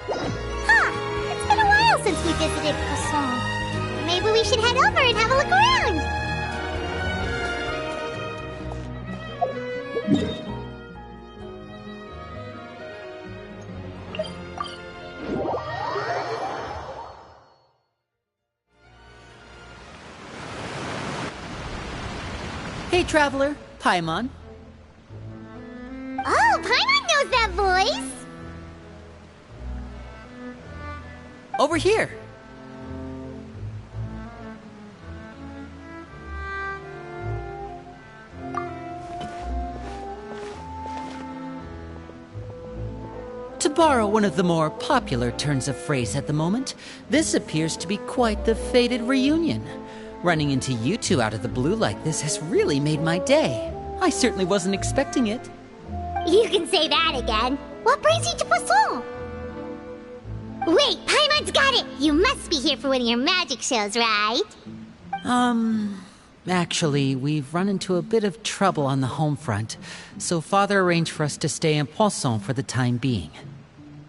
Huh, it's been a while since we visited Poisson. Maybe we should head over and have a look around. Hey, Traveler. Paimon. Oh, Paimon knows that voice! Over here. To borrow one of the more popular turns of phrase at the moment, this appears to be quite the fated reunion. Running into you two out of the blue like this has really made my day. I certainly wasn't expecting it. You can say that again. What brings you to Poisson? Wait, Paimon's got it! You must be here for one of your magic shows, right? Actually, we've run into a bit of trouble on the home front, so Father arranged for us to stay in Poisson for the time being.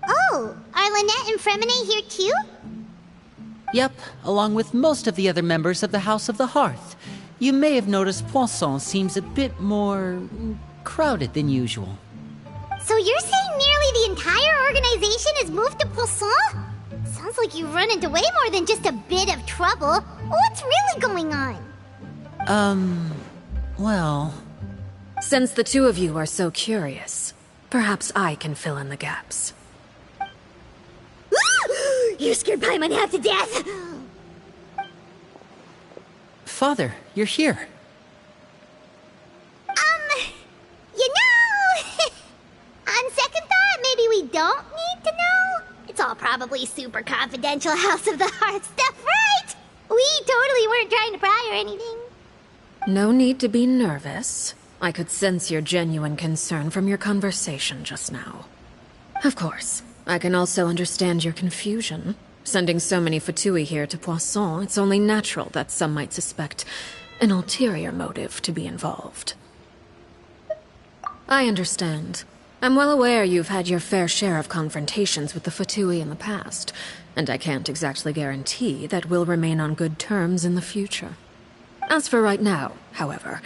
Oh, are Lynette and Fremine here too? Yep, along with most of the other members of the House of the Hearth. You may have noticed Poisson seems a bit more crowded than usual. So you're saying nearly the entire organization has moved to Poisson? Sounds like you've run into way more than just a bit of trouble. What's really going on? Well... Since the two of you are so curious, perhaps I can fill in the gaps. You scared Paimon half to death! Father, you're here. You know... On second thought, maybe we don't need to know? It's all probably super confidential House of the Hearth stuff, right? We totally weren't trying to pry or anything. No need to be nervous. I could sense your genuine concern from your conversation just now. Of course, I can also understand your confusion. Sending so many Fatui here to Poisson, it's only natural that some might suspect an ulterior motive to be involved. I understand. I'm well aware you've had your fair share of confrontations with the Fatui in the past, and I can't exactly guarantee that we'll remain on good terms in the future. As for right now, however,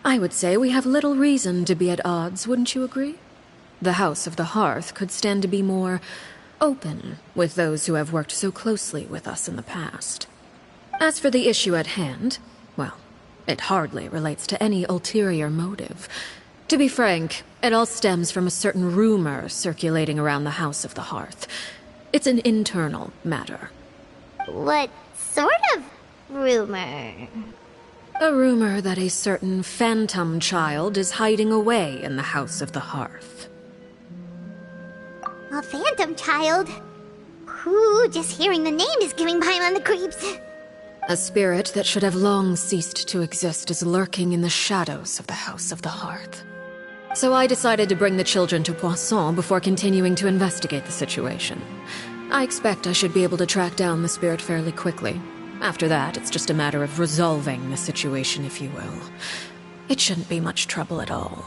I would say we have little reason to be at odds, wouldn't you agree? The House of the Hearth could stand to be more open with those who have worked so closely with us in the past. As for the issue at hand, well, it hardly relates to any ulterior motive. To be frank, it all stems from a certain rumor circulating around the House of the Hearth. It's an internal matter. What sort of rumor? A rumor that a certain phantom child is hiding away in the House of the Hearth. A phantom child? Ooh, just hearing the name is giving Paimon the creeps. A spirit that should have long ceased to exist is lurking in the shadows of the House of the Hearth. So I decided to bring the children to Poisson before continuing to investigate the situation. I expect I should be able to track down the spirit fairly quickly. After that, it's just a matter of resolving the situation, if you will. It shouldn't be much trouble at all.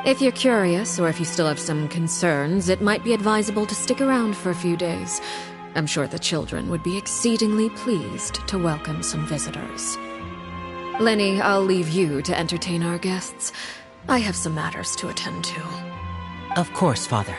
If you're curious, or if you still have some concerns, it might be advisable to stick around for a few days. I'm sure the children would be exceedingly pleased to welcome some visitors. Lenny, I'll leave you to entertain our guests. I have some matters to attend to. Of course, Father.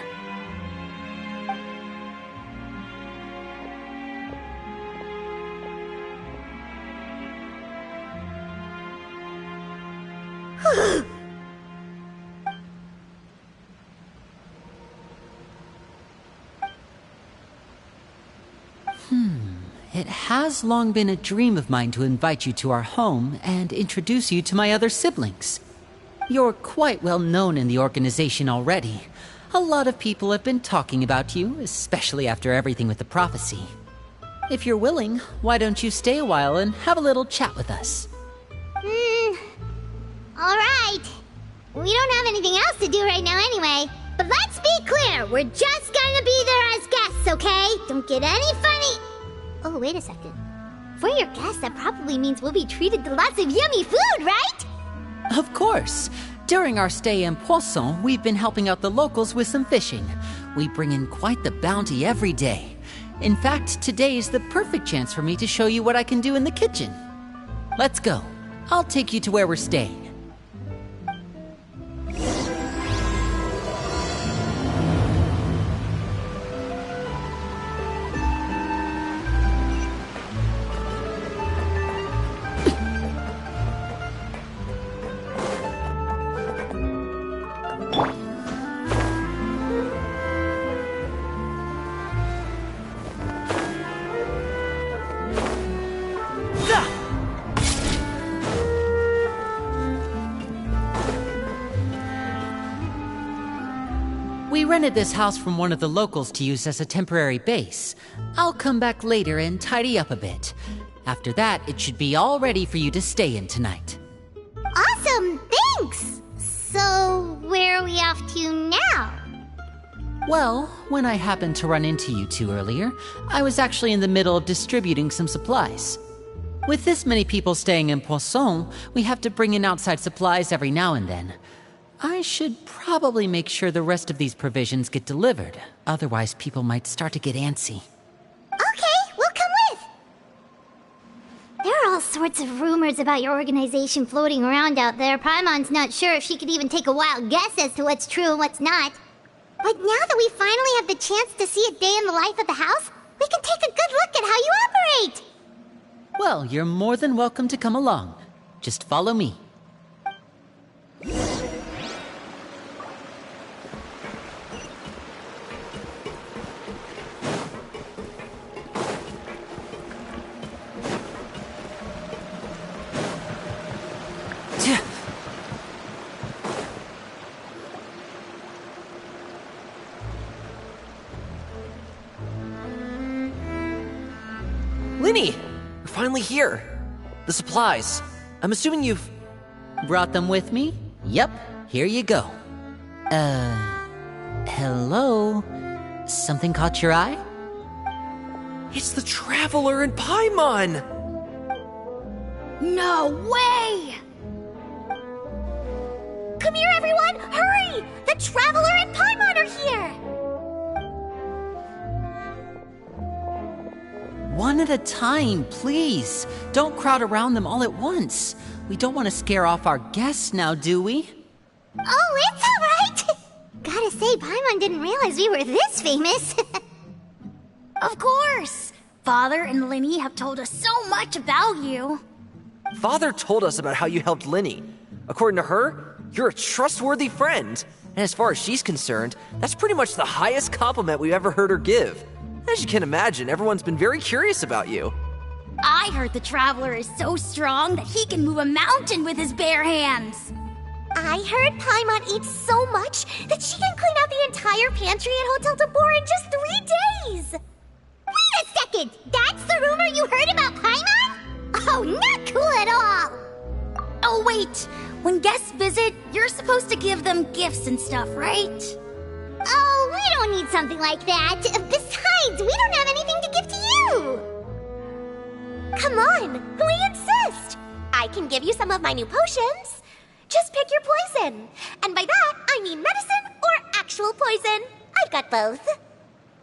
It has long been a dream of mine to invite you to our home and introduce you to my other siblings. You're quite well known in the organization already. A lot of people have been talking about you, especially after everything with the prophecy. If you're willing, why don't you stay a while and have a little chat with us? Alright. We don't have anything else to do right now anyway. But let's be clear, we're just gonna be there as guests, okay? Don't get any funny... Oh, wait a second. For your guests, that probably means we'll be treated to lots of yummy food, right? Of course. During our stay in Poisson, we've been helping out the locals with some fishing. We bring in quite the bounty every day. In fact, today is the perfect chance for me to show you what I can do in the kitchen. Let's go. I'll take you to where we're staying. We rented this house from one of the locals to use as a temporary base. I'll come back later and tidy up a bit. After that, it should be all ready for you to stay in tonight. Awesome, thanks! So, where are we off to now? Well, when I happened to run into you two earlier, I was actually in the middle of distributing some supplies. With this many people staying in Poisson, we have to bring in outside supplies every now and then. I should probably make sure the rest of these provisions get delivered. Otherwise, people might start to get antsy. Okay, we'll come with! There are all sorts of rumors about your organization floating around out there. Paimon's not sure if she could even take a wild guess as to what's true and what's not. But now that we finally have the chance to see a day in the life of the house, we can take a good look at how you operate! Well, you're more than welcome to come along. Just follow me. Linny! You're finally here! The supplies. I'm assuming you've... Brought them with me? Yep, here you go. Hello? Something caught your eye? It's the Traveler in Paimon! No way! Come here, everyone! Hurry! The Traveler and Paimon are here! One at a time, please. Don't crowd around them all at once. We don't want to scare off our guests now, do we? Oh, it's alright! Gotta say, Paimon didn't realize we were this famous. Of course! Father and Linny have told us so much about you. Father told us about how you helped Linny. According to her, you're a trustworthy friend. And as far as she's concerned, that's pretty much the highest compliment we've ever heard her give. As you can imagine, everyone's been very curious about you. I heard the Traveler is so strong that he can move a mountain with his bare hands. I heard Paimon eats so much that she can clean out the entire pantry at Hotel Tabor in just 3 days! Wait a second! That's the rumor you heard about Paimon? Oh, not cool at all! Oh wait, when guests visit, you're supposed to give them gifts and stuff, right? Oh, we don't need something like that. Besides, we don't have anything to give to you! Come on, we insist! I can give you some of my new potions. Just pick your poison. And by that, I mean medicine or actual poison. I've got both.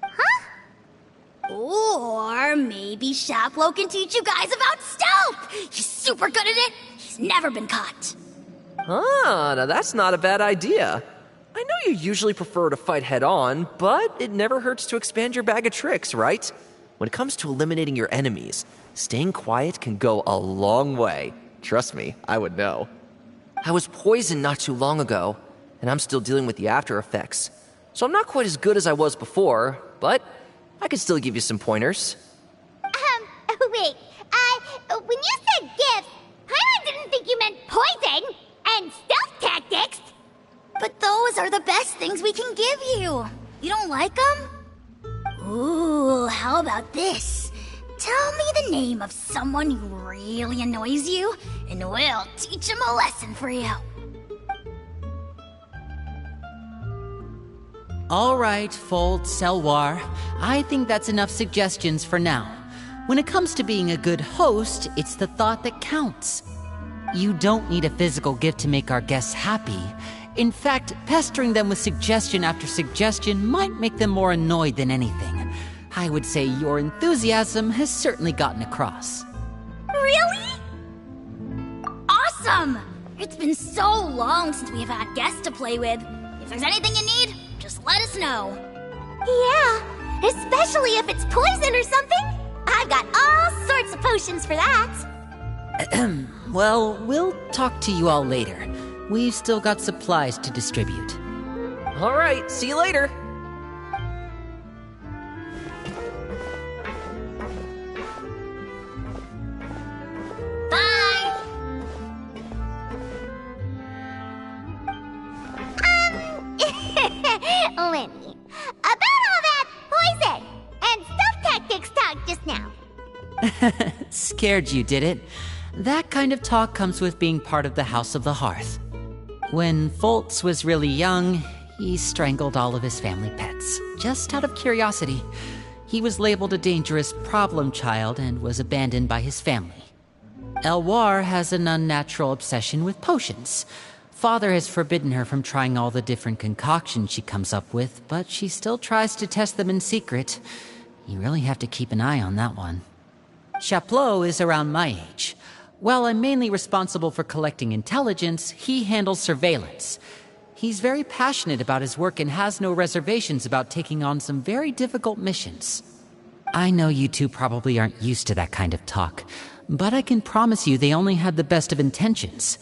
Huh? Or maybe Shaplo can teach you guys about stealth! He's super good at it! He's never been caught. Ah, now that's not a bad idea. I know you usually prefer to fight head-on, but it never hurts to expand your bag of tricks, right? When it comes to eliminating your enemies, staying quiet can go a long way. Trust me, I would know. I was poisoned not too long ago, and I'm still dealing with the after effects. So I'm not quite as good as I was before, but I can still give you some pointers. Wait, when you said gifts, Paimon didn't think you meant poison and stealth tactics. But those are the best things we can give you. You don't like them? Ooh, how about this? Tell me the name of someone who really annoys you, and we'll teach him a lesson for you. All right, Fold, Selwar. I think that's enough suggestions for now. When it comes to being a good host, it's the thought that counts. You don't need a physical gift to make our guests happy. In fact, pestering them with suggestion after suggestion might make them more annoyed than anything. I would say your enthusiasm has certainly gotten across. Really? Awesome! It's been so long since we've had guests to play with. If there's anything you need, just let us know. Yeah, especially if it's poison or something. I've got all sorts of potions for that. Well, we'll talk to you all later. We've still got supplies to distribute. All right, see you later. Bye! Lenny, about all that poison and stealth tactics talk just now. Scared you, did it? That kind of talk comes with being part of the House of the Hearth. When Foltz was really young, he strangled all of his family pets, just out of curiosity. He was labeled a dangerous problem child and was abandoned by his family. Elwar has an unnatural obsession with potions. Father has forbidden her from trying all the different concoctions she comes up with, but she still tries to test them in secret. You really have to keep an eye on that one. Chaplot is around my age. While I'm mainly responsible for collecting intelligence, he handles surveillance. He's very passionate about his work and has no reservations about taking on some very difficult missions. I know you two probably aren't used to that kind of talk, but I can promise you they only had the best of intentions.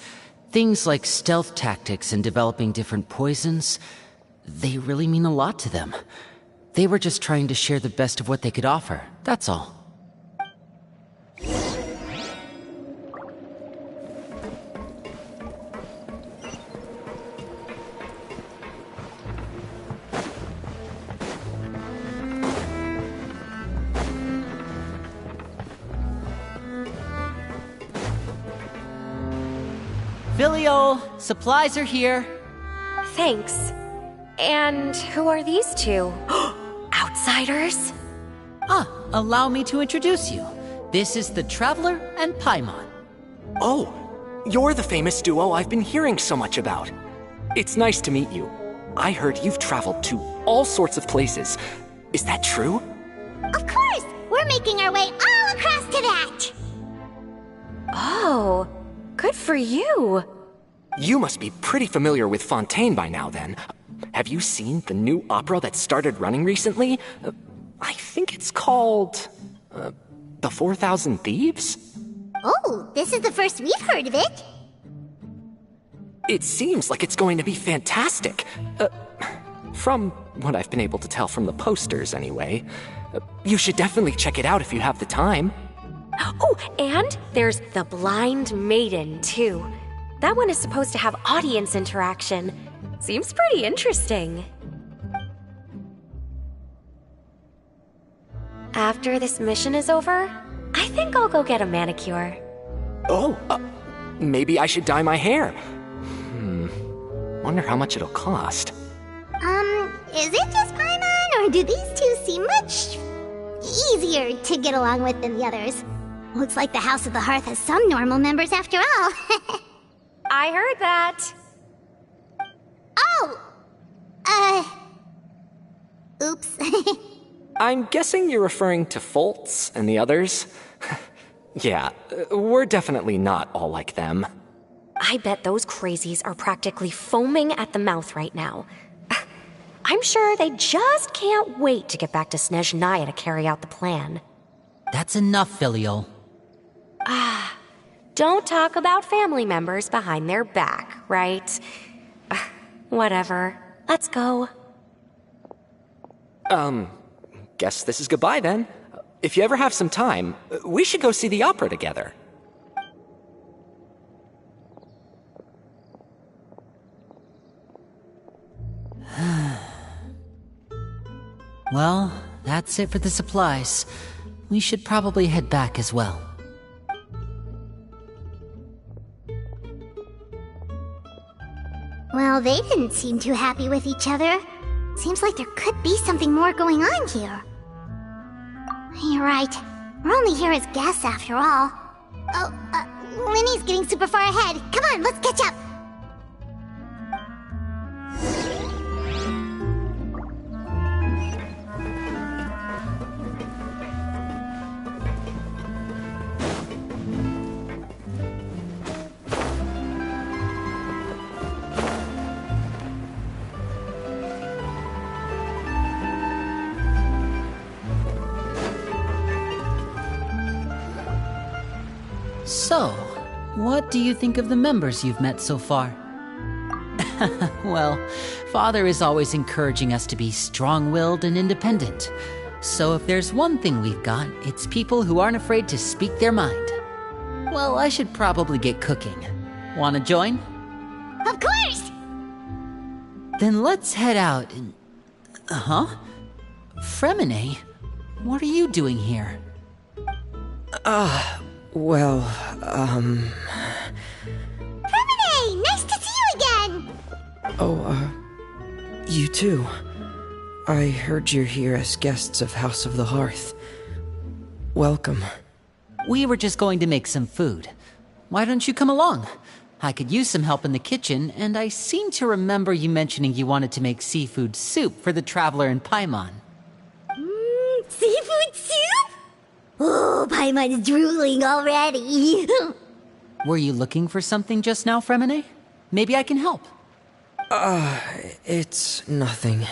Things like stealth tactics and developing different poisons, they really mean a lot to them. They were just trying to share the best of what they could offer, that's all. Filio, supplies are here. Thanks. And who are these two? Outsiders? Allow me to introduce you. This is the Traveler and Paimon. Oh, you're the famous duo I've been hearing so much about. It's nice to meet you. I heard you've traveled to all sorts of places. Is that true? Of course! We're making our way all across to that! Oh, good for you. You must be pretty familiar with Fontaine by now, then. Have you seen the new opera that started running recently? I think it's called... The 4,000 Thieves? Oh, this is the first we've heard of it. It seems like it's going to be fantastic. From what I've been able to tell from the posters, anyway. You should definitely check it out if you have the time. Oh, and there's The Blind Maiden, too. That one is supposed to have audience interaction. Seems pretty interesting. After this mission is over, I think I'll go get a manicure. Oh, maybe I should dye my hair. Wonder how much it'll cost. Is it just Paimon, or do these two seem much easier to get along with than the others? Looks like the House of the Hearth has some normal members after all. I heard that. Oops. I'm guessing you're referring to Foltz and the others? Yeah, we're definitely not all like them. I bet those crazies are practically foaming at the mouth right now. I'm sure they just can't wait to get back to Snezhnaya to carry out the plan. That's enough, Filio. Don't talk about family members behind their back, right? Whatever. Let's go. Guess this is goodbye then. If you ever have some time, we should go see the opera together. Well, that's it for the supplies. We should probably head back as well. Well, they didn't seem too happy with each other. Seems like there could be something more going on here. You're right. We're only here as guests after all. Oh, Linny's getting super far ahead. Come on, let's catch up. So, what do you think of the members you've met so far? Well, Father is always encouraging us to be strong-willed and independent. So if there's one thing we've got, it's people who aren't afraid to speak their mind. Well, I should probably get cooking. Wanna join? Of course! Then let's head out and... Huh? Fremine? What are you doing here? Well, Fremine! Nice to see you again! You too. I heard you're here as guests of House of the Hearth. Welcome. We were just going to make some food. Why don't you come along? I could use some help in the kitchen, and I seem to remember you mentioning you wanted to make seafood soup for the traveler in Paimon. Seafood soup? Oh, Paimon's drooling already. Were you looking for something just now, Fremine? Maybe I can help. It's nothing.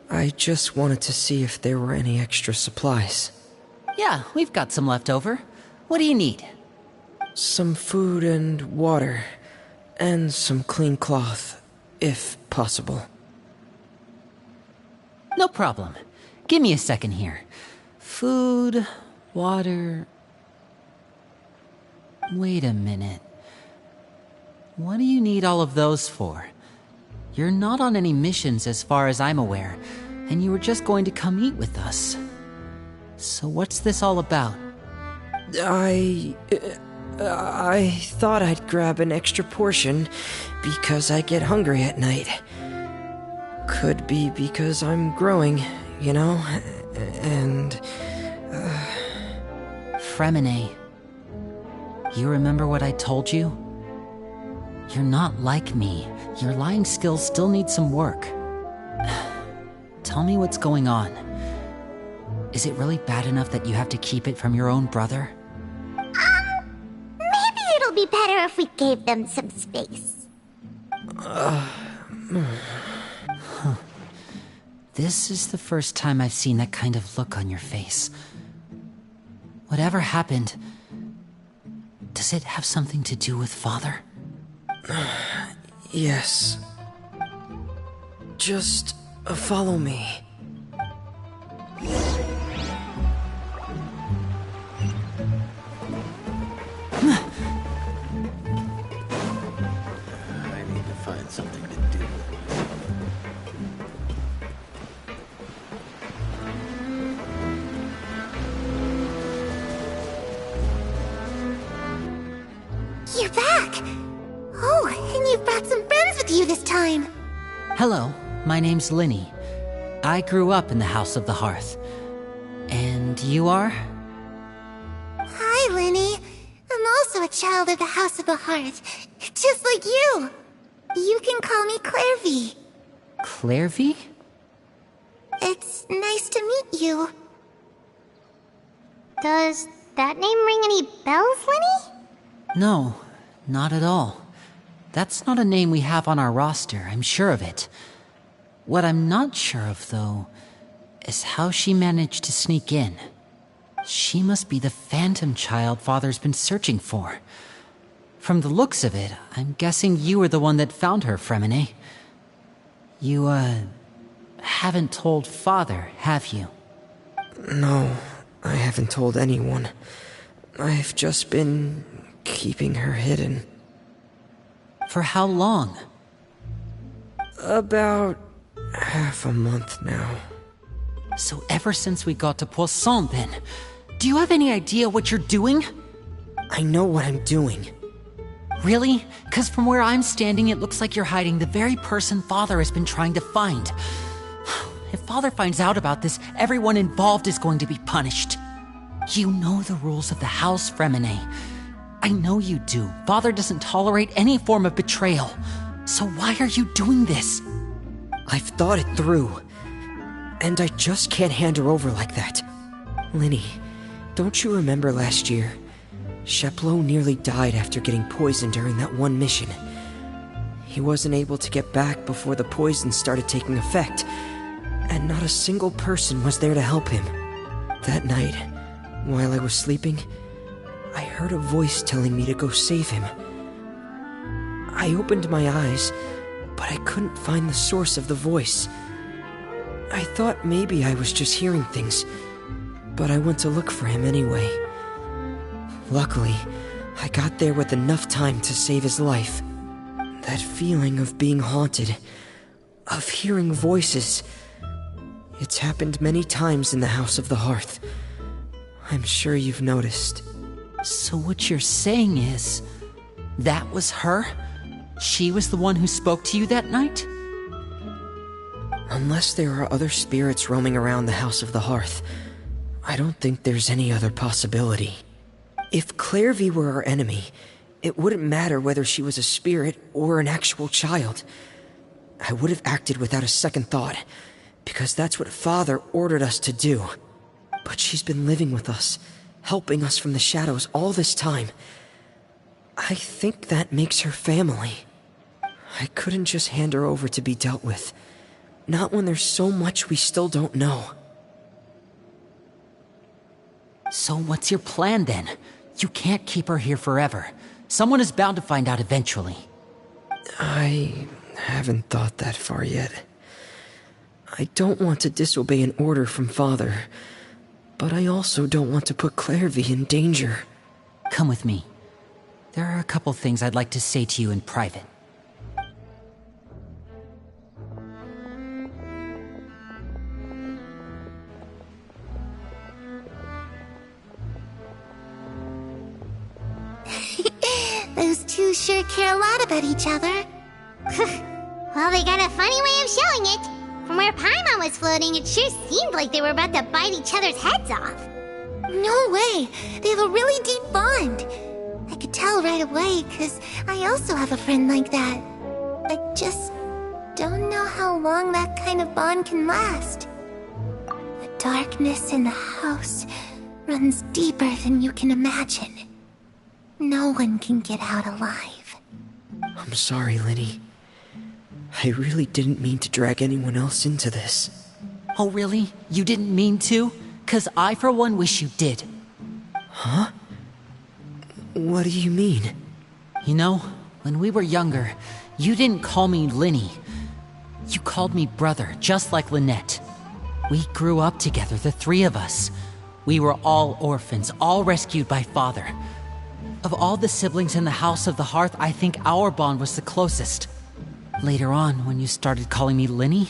I just wanted to see if there were any extra supplies. Yeah, we've got some left over. What do you need? Some food and water. And some clean cloth, if possible. No problem. Give me a second here. Food, water... Wait a minute. What do you need all of those for? You're not on any missions as far as I'm aware, and you were just going to come eat with us. So what's this all about? I thought I'd grab an extra portion because I get hungry at night. Could be because I'm growing, you know, and... Fremine, you remember what I told you? You're not like me. Your lying skills still need some work. Tell me what's going on. Is it really bad enough that you have to keep it from your own brother? Maybe it'll be better if we gave them some space. This is the first time I've seen that kind of look on your face. Whatever happened, does it have something to do with Father? Yes. Just follow me. I need to find something to do. You're back! Oh, and you've brought some friends with you this time. Hello, my name's Linny. I grew up in the House of the Hearth. And you are? Hi, Linny. I'm also a child of the House of the Hearth, just like you. You can call me Clairvy. Clairvy? It's nice to meet you. Does that name ring any bells, Linny? No, not at all. That's not a name we have on our roster, I'm sure of it. What I'm not sure of, though, is how she managed to sneak in. She must be the phantom child Father's been searching for. From the looks of it, I'm guessing you were the one that found her, Fremine. You, haven't told Father, have you? No, I haven't told anyone. I've just been keeping her hidden. For how long? About half a month now. So ever since we got to Poisson, then, do you have any idea what you're doing? I know what I'm doing. Really? 'Cause from where I'm standing, it looks like you're hiding the very person Father has been trying to find. If Father finds out about this, everyone involved is going to be punished. You know the rules of the house, Fremine. I know you do. Father doesn't tolerate any form of betrayal. So why are you doing this? I've thought it through. And I just can't hand her over like that. Linny, don't you remember last year? Sheplo nearly died after getting poisoned during that one mission. He wasn't able to get back before the poison started taking effect, and not a single person was there to help him. That night, while I was sleeping, I heard a voice telling me to go save him. I opened my eyes, but I couldn't find the source of the voice. I thought maybe I was just hearing things, but I went to look for him anyway. Luckily, I got there with enough time to save his life. That feeling of being haunted, of hearing voices, it's happened many times in the House of the Hearth. I'm sure you've noticed. So what you're saying is, that was her? She was the one who spoke to you that night? Unless there are other spirits roaming around the House of the Hearth, I don't think there's any other possibility. If Clairvy were our enemy, it wouldn't matter whether she was a spirit or an actual child. I would have acted without a second thought, because that's what Father ordered us to do. But she's been living with us, helping us from the shadows all this time. I think that makes her family. I couldn't just hand her over to be dealt with. Not when there's so much we still don't know. So what's your plan then? You can't keep her here forever. Someone is bound to find out eventually. I haven't thought that far yet. I don't want to disobey an order from Father, but I also don't want to put Clairvy in danger. Come with me. There are a couple things I'd like to say to you in private. Those two sure care a lot about each other. Well, they got a funny way of showing it. From where Paimon was floating, it sure seemed like they were about to bite each other's heads off. No way! They have a really deep bond. I could tell right away, because I also have a friend like that. I just don't know how long that kind of bond can last. The darkness in the house runs deeper than you can imagine. No one can get out alive. I'm sorry, Linny. I really didn't mean to drag anyone else into this. Oh, really? You didn't mean to? 'Cause I, for one, wish you did. Huh? What do you mean? You know, when we were younger, you didn't call me Linny. You called me brother, just like Lynette. We grew up together, the three of us. We were all orphans, all rescued by Father. Of all the siblings in the House of the Hearth, I think our bond was the closest. Later on, when you started calling me Linny,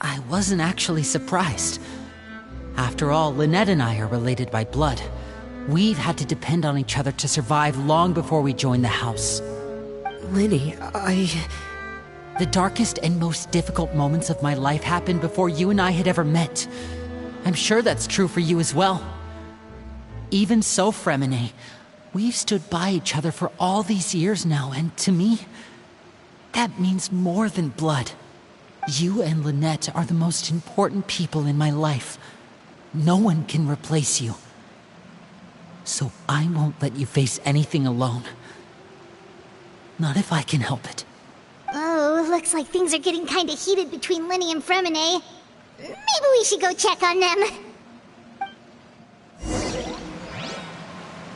I wasn't actually surprised. After all, Lynette and I are related by blood. We've had to depend on each other to survive long before we joined the house. Linny, The darkest and most difficult moments of my life happened before you and I had ever met. I'm sure that's true for you as well. Even so, Fremine, we've stood by each other for all these years now, and to me, that means more than blood. You and Lynette are the most important people in my life. No one can replace you. So I won't let you face anything alone. Not if I can help it. Oh, looks like things are getting kinda heated between Linny and Fremine. Maybe we should go check on them.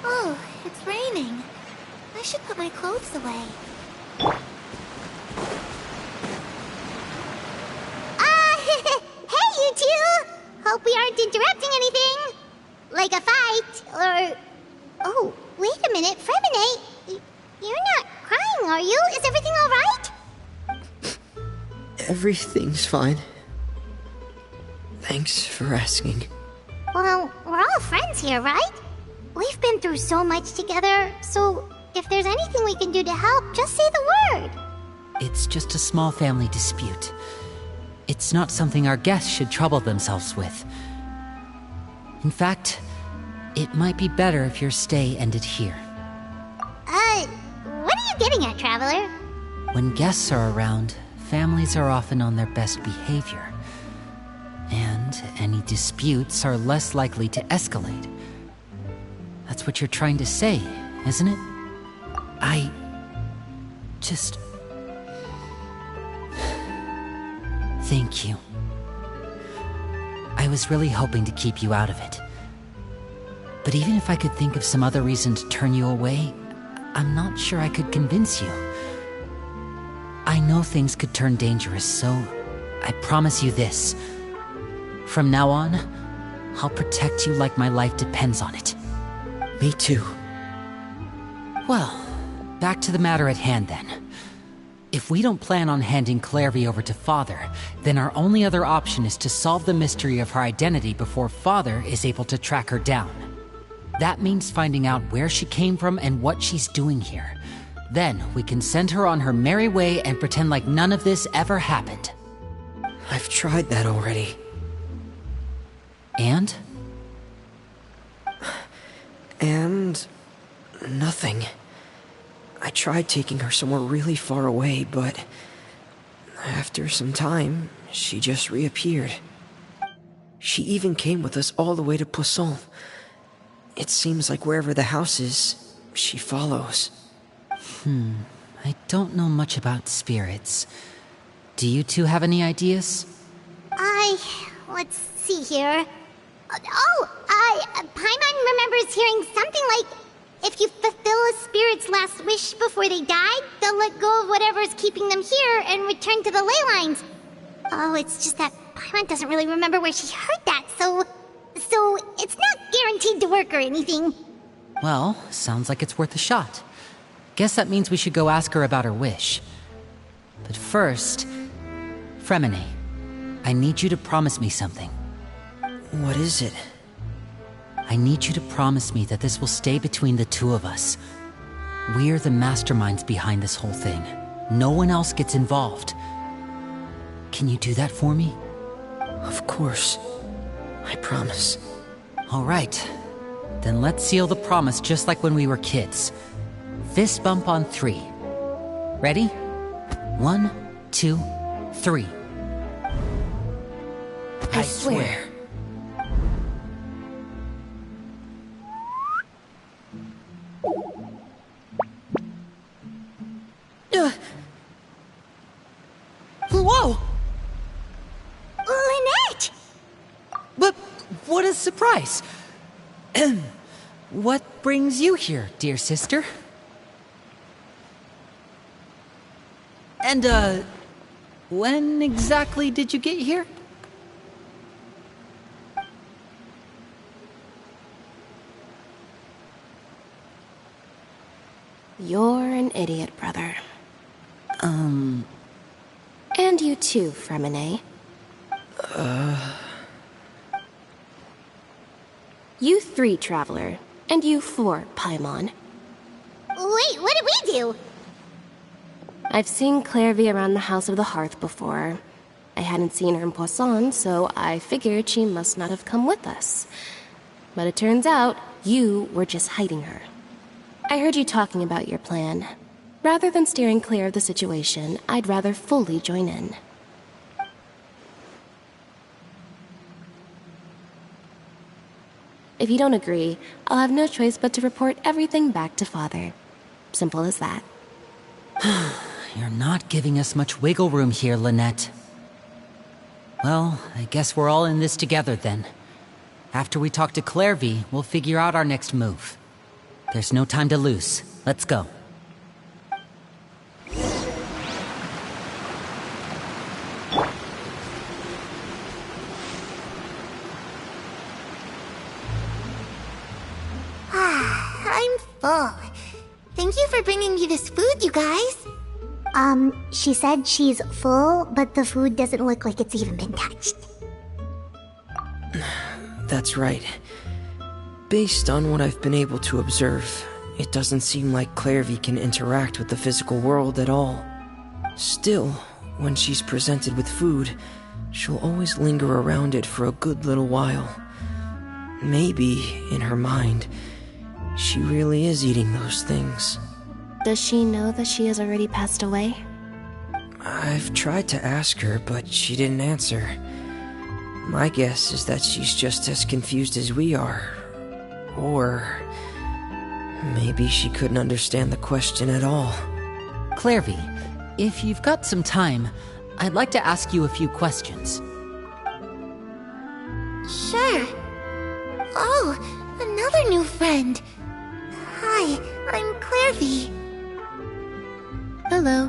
Oh, it's raining. I should put my clothes away. Hey, you two! Hope we aren't interrupting anything. Like a fight, or... Oh, wait a minute, Fremine. You're not crying, are you? Is everything alright? everything's fine. Thanks for asking. Well, we're all friends here, right? We've been through so much together, so if there's anything we can do to help, just say the word. It's just a small family dispute. It's not something our guests should trouble themselves with. In fact, it might be better if your stay ended here. What are you getting at, Traveler? When guests are around, families are often on their best behavior. And any disputes are less likely to escalate. That's what you're trying to say, isn't it? I... just... Thank you. I was really hoping to keep you out of it. But even if I could think of some other reason to turn you away, I'm not sure I could convince you. I know things could turn dangerous, so I promise you this. From now on, I'll protect you like my life depends on it. Me too. Well, back to the matter at hand then. If we don't plan on handing Clairvy over to Father, then our only other option is to solve the mystery of her identity before Father is able to track her down. That means finding out where she came from and what she's doing here. Then we can send her on her merry way and pretend like none of this ever happened. I've tried that already. And? And... nothing. I tried taking her somewhere really far away, but... after some time, she just reappeared. She even came with us all the way to Poisson. It seems like wherever the house is, she follows. I don't know much about spirits. Do you two have any ideas? Let's see here. Paimon remembers hearing something like, if you fulfill a spirit's last wish before they die, they'll let go of whatever's keeping them here and return to the ley lines. Oh, it's just that Paimon doesn't really remember where she heard that, so it's not guaranteed to work or anything. Well, sounds like it's worth a shot. Guess that means we should go ask her about her wish. But first, Fremine, I need you to promise me something. What is it? I need you to promise me that this will stay between the two of us. We're the masterminds behind this whole thing. No one else gets involved. Can you do that for me? Of course. I promise. All right. Then let's seal the promise just like when we were kids. Fist bump on 3. Ready? 1, 2, 3. I swear. Whoa! Lynette! But what a surprise! What brings you here, dear sister? And, when exactly did you get here? You're an idiot, brother. And you too, Fremine. You 3, Traveler. And you 4, Paimon. Wait, what did we do? I've seen Clairvy around the House of the Hearth before. I hadn't seen her in Poisson, so I figured she must not have come with us. But it turns out, you were just hiding her. I heard you talking about your plan. Rather than steering clear of the situation, I'd rather fully join in. If you don't agree, I'll have no choice but to report everything back to Father. Simple as that. You're not giving us much wiggle room here, Lynette. Well, I guess we're all in this together then. After we talk to Clairvy, we'll figure out our next move. There's no time to lose. Let's go. I'm full. Thank you for bringing me this food, you guys. She said she's full, but the food doesn't look like it's even been touched. That's right. Based on what I've been able to observe, it doesn't seem like Clairvy can interact with the physical world at all. Still, when she's presented with food, she'll always linger around it for a good little while. Maybe, in her mind, she really is eating those things. Does she know that she has already passed away? I've tried to ask her, but she didn't answer. My guess is that she's just as confused as we are. Or maybe she couldn't understand the question at all. Clairvy, if you've got some time, I'd like to ask you a few questions. Sure. Oh, Another new friend. Hi, I'm Clairvy. Hello.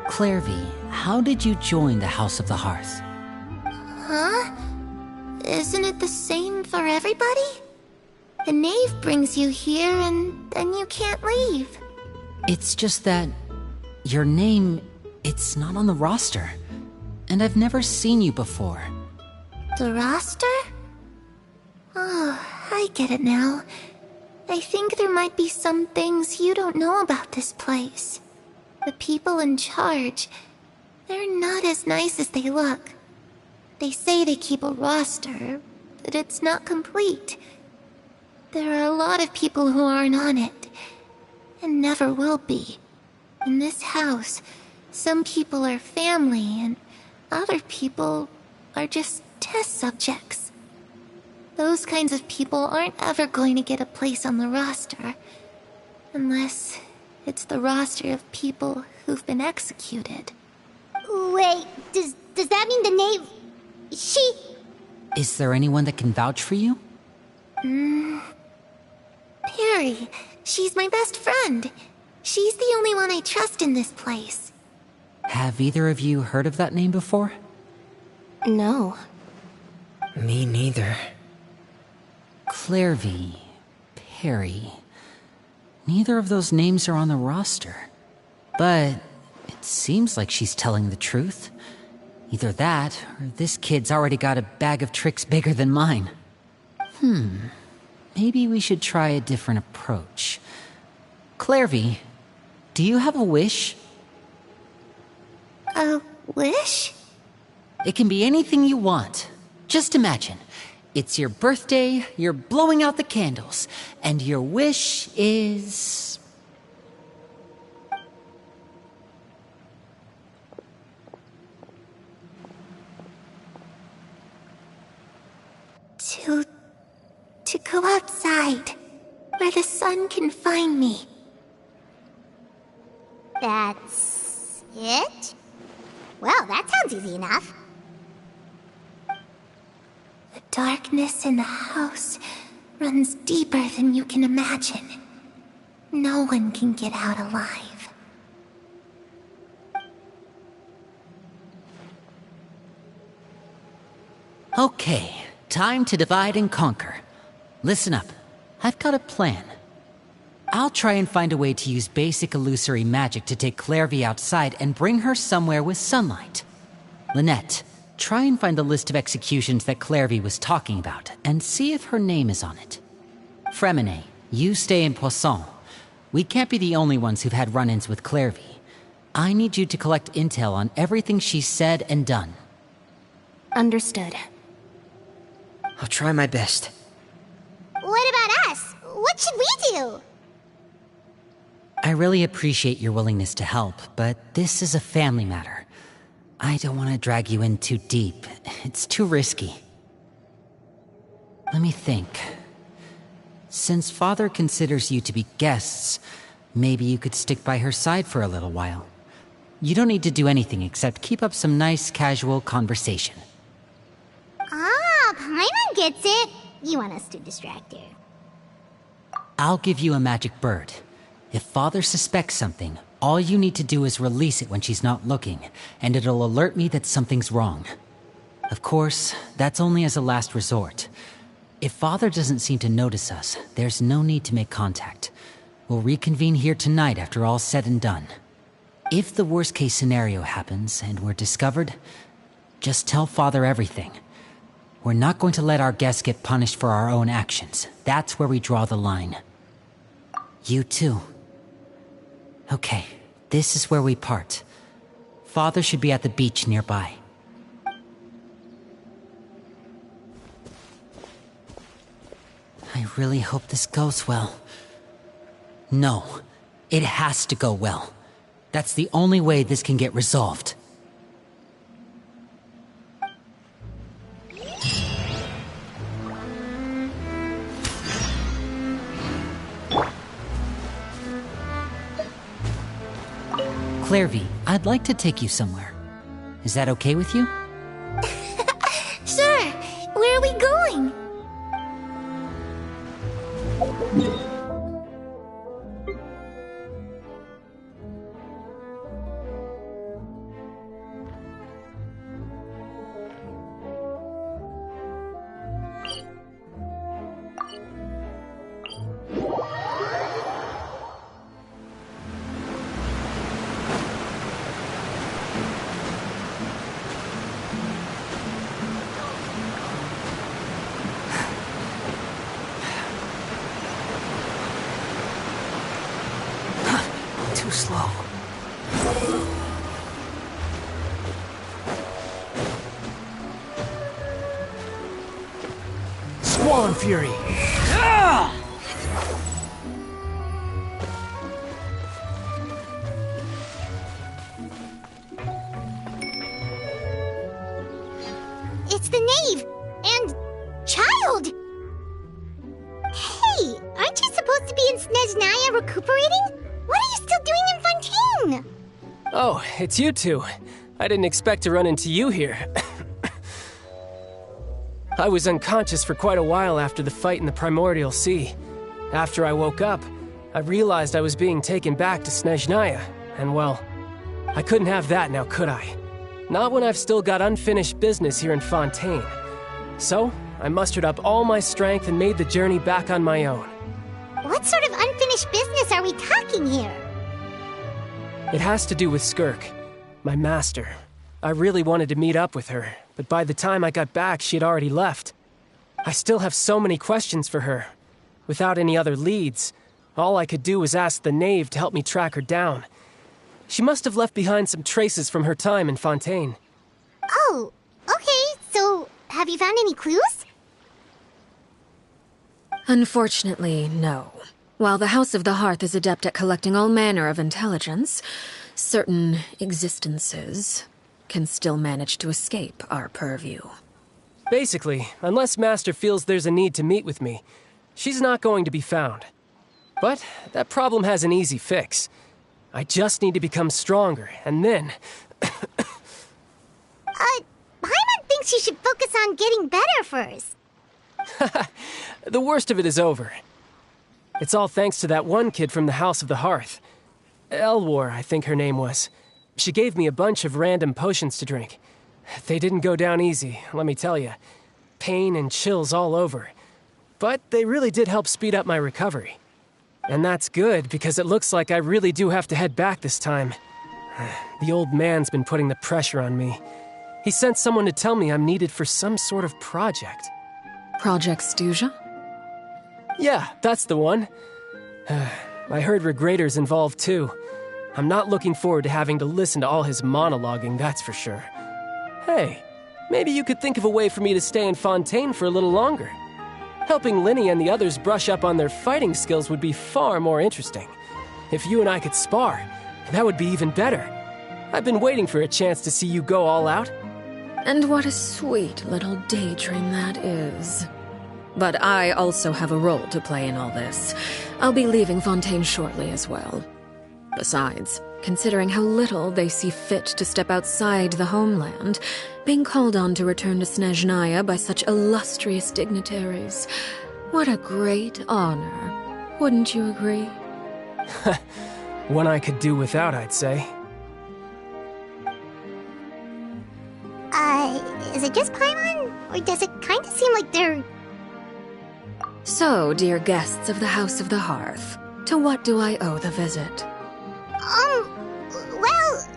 Clairvy, how did you join the House of the Hearth? Huh? Isn't it the same for everybody? The knave brings you here and then you can't leave. It's just that your name, it's not on the roster. And I've never seen you before. The roster? Oh, I get it now. I think there might be some things you don't know about this place. The people in charge, they're not as nice as they look. They say they keep a roster, but it's not complete. There are a lot of people who aren't on it, and never will be. In this house, some people are family, and other people are just test subjects. Those kinds of people aren't ever going to get a place on the roster, unless it's the roster of people who've been executed. Wait, does that mean the knave... She... Is there anyone that can vouch for you? Perry. She's my best friend. She's the only one I trust in this place. Have either of you heard of that name before? No. Me neither. Clairvy, Perry. Neither of those names are on the roster. But it seems like she's telling the truth. Either that, or this kid's already got a bag of tricks bigger than mine. Maybe we should try a different approach. Clairvy, do you have a wish? A wish? It can be anything you want. Just imagine. It's your birthday, you're blowing out the candles, and your wish is... To go outside, where the sun can find me. That's... it? Well, that sounds easy enough. The darkness in the house runs deeper than you can imagine. No one can get out alive. Okay, time to divide and conquer. Listen up, I've got a plan. I'll try and find a way to use basic illusory magic to take Clairvy outside and bring her somewhere with sunlight. Lynette, try and find the list of executions that Clairvy was talking about, and see if her name is on it. Fremine, you stay in Poisson. We can't be the only ones who've had run-ins with Clairvy. I need you to collect intel on everything she's said and done. Understood. I'll try my best. What about us? What should we do? I really appreciate your willingness to help, but this is a family matter. I don't want to drag you in too deep. It's too risky. Let me think. Since Father considers you to be guests, maybe you could stick by her side for a little while. You don't need to do anything except keep up some nice, casual conversation. Ah, Paimon gets it. You want us to distract her. I'll give you a magic bird. If Father suspects something, all you need to do is release it when she's not looking, and it'll alert me that something's wrong. Of course, that's only as a last resort. If Father doesn't seem to notice us, there's no need to make contact. We'll reconvene here tonight after all's said and done. If the worst-case scenario happens and we're discovered, just tell Father everything. We're not going to let our guests get punished for our own actions. That's where we draw the line. You too. Okay, this is where we part. Father should be at the beach nearby. I really hope this goes well. No, it has to go well. That's the only way this can get resolved. Clairvy, I'd like to take you somewhere. Is that okay with you? Sure. Where are we going? too slow. Swan Fury! It's the knave! And... child! Hey, aren't you supposed to be in Snezhnaya recuperating? What are you still doing in Fontaine? Oh, it's you two. I didn't expect to run into you here. I was unconscious for quite a while after the fight in the Primordial Sea. After I woke up, I realized I was being taken back to Snezhnaya, and well, I couldn't have that now, could I? Not when I've still got unfinished business here in Fontaine. So, I mustered up all my strength and made the journey back on my own. What sort of unfinished business are we talking here? It has to do with Skirk, my master. I really wanted to meet up with her, but by the time I got back, she had already left. I still have so many questions for her. Without any other leads, all I could do was ask the knave to help me track her down. She must have left behind some traces from her time in Fontaine. Oh, okay, so have you found any clues? Unfortunately, no. While the House of the Hearth is adept at collecting all manner of intelligence, certain existences can still manage to escape our purview. Basically, unless Master feels there's a need to meet with me, she's not going to be found. But that problem has an easy fix. I just need to become stronger, and then... Paimon thinks you should focus on getting better first. The worst of it is over. It's all thanks to that one kid from the House of the Hearth. Elwar, I think her name was. She gave me a bunch of random potions to drink. They didn't go down easy, let me tell you. Pain and chills all over. But they really did help speed up my recovery. And that's good, because it looks like I really do have to head back this time. The old man's been putting the pressure on me. He sent someone to tell me I'm needed for some sort of project. Project Stuja? Yeah, that's the one. I heard Regrader's involved too. I'm not looking forward to having to listen to all his monologuing, that's for sure. Hey, maybe you could think of a way for me to stay in Fontaine for a little longer. Helping Linny and the others brush up on their fighting skills would be far more interesting. If you and I could spar, that would be even better. I've been waiting for a chance to see you go all out. And what a sweet little daydream that is. But I also have a role to play in all this. I'll be leaving Fontaine shortly as well. Besides, considering how little they see fit to step outside the homeland, being called on to return to Snezhnaya by such illustrious dignitaries, what a great honor. Wouldn't you agree? One I could do without, I'd say. Is it just Paimon? Or does it kind of seem like they're... So, dear guests of the House of the Hearth, to what do I owe the visit? Well,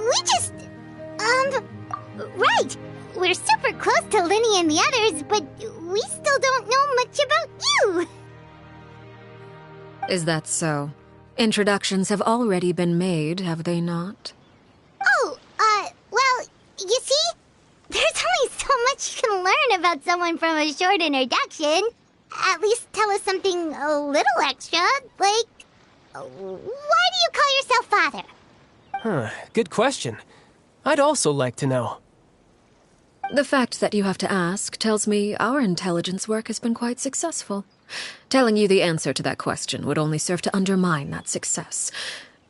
we just... Right! We're super close to Linny and the others, but we still don't know much about you! Is that so? Introductions have already been made, have they not? Oh, well, you see? There's only so much you can learn about someone from a short introduction. At least tell us something a little extra, like... Why do you call yourself father? Huh, good question. I'd also like to know. The fact that you have to ask tells me our intelligence work has been quite successful. Telling you the answer to that question would only serve to undermine that success.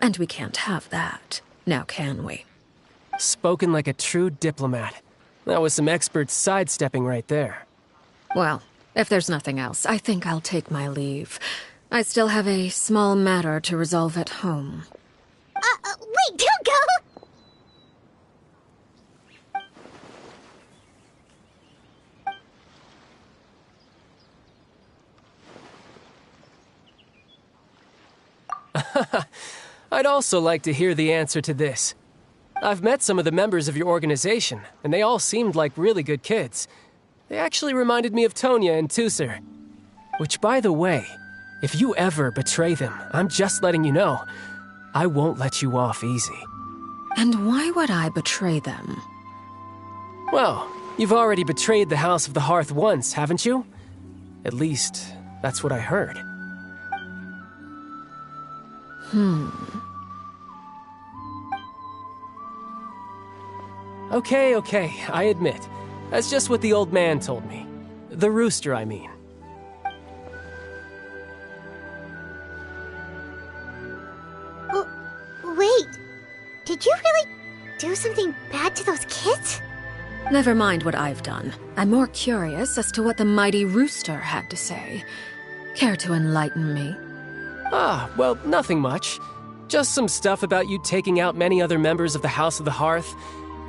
And we can't have that, now can we? Spoken like a true diplomat. That was some expert sidestepping right there. Well, if there's nothing else, I think I'll take my leave. I still have a small matter to resolve at home. Wait, don't go! I'd also like to hear the answer to this. I've met some of the members of your organization, and they all seemed like really good kids. They actually reminded me of Tonya and Tusser. Which, by the way, if you ever betray them, I'm just letting you know, I won't let you off easy. And why would I betray them? Well, you've already betrayed the House of the Hearth once, haven't you? At least, that's what I heard. Okay, I admit. That's just what the old man told me. The rooster, I mean. Wait, did you really do something bad to those kids? Never mind what I've done. I'm more curious as to what the mighty rooster had to say. Care to enlighten me? Well, nothing much. Just some stuff about you taking out many other members of the House of the Hearth,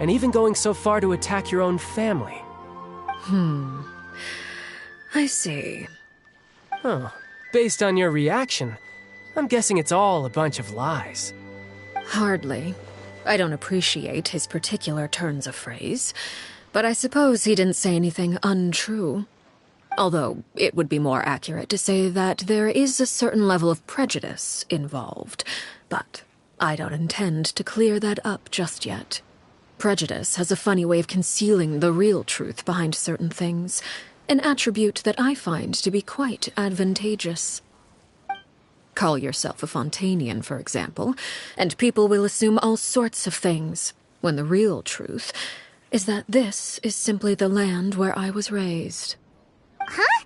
and even going so far to attack your own family. I see. Huh. Based on your reaction, I'm guessing it's all a bunch of lies. Hardly. I don't appreciate his particular turns of phrase, but I suppose he didn't say anything untrue. Although, it would be more accurate to say that there is a certain level of prejudice involved, but I don't intend to clear that up just yet. Prejudice has a funny way of concealing the real truth behind certain things, an attribute that I find to be quite advantageous. Call yourself a Fontanian, for example, and people will assume all sorts of things, when the real truth is that this is simply the land where I was raised. Huh?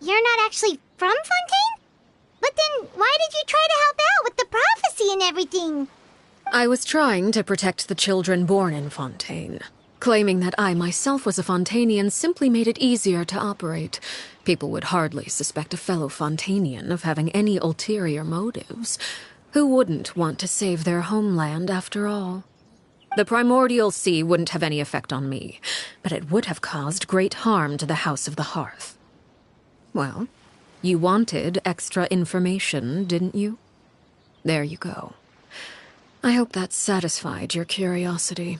You're not actually from Fontaine? But then why did you try to help out with the prophecy and everything? I was trying to protect the children born in Fontaine. Claiming that I myself was a Fontanian simply made it easier to operate. People would hardly suspect a fellow Fontanian of having any ulterior motives. Who wouldn't want to save their homeland after all? The primordial sea wouldn't have any effect on me, but it would have caused great harm to the House of the Hearth. Well, you wanted extra information, didn't you? There you go. I hope that satisfied your curiosity.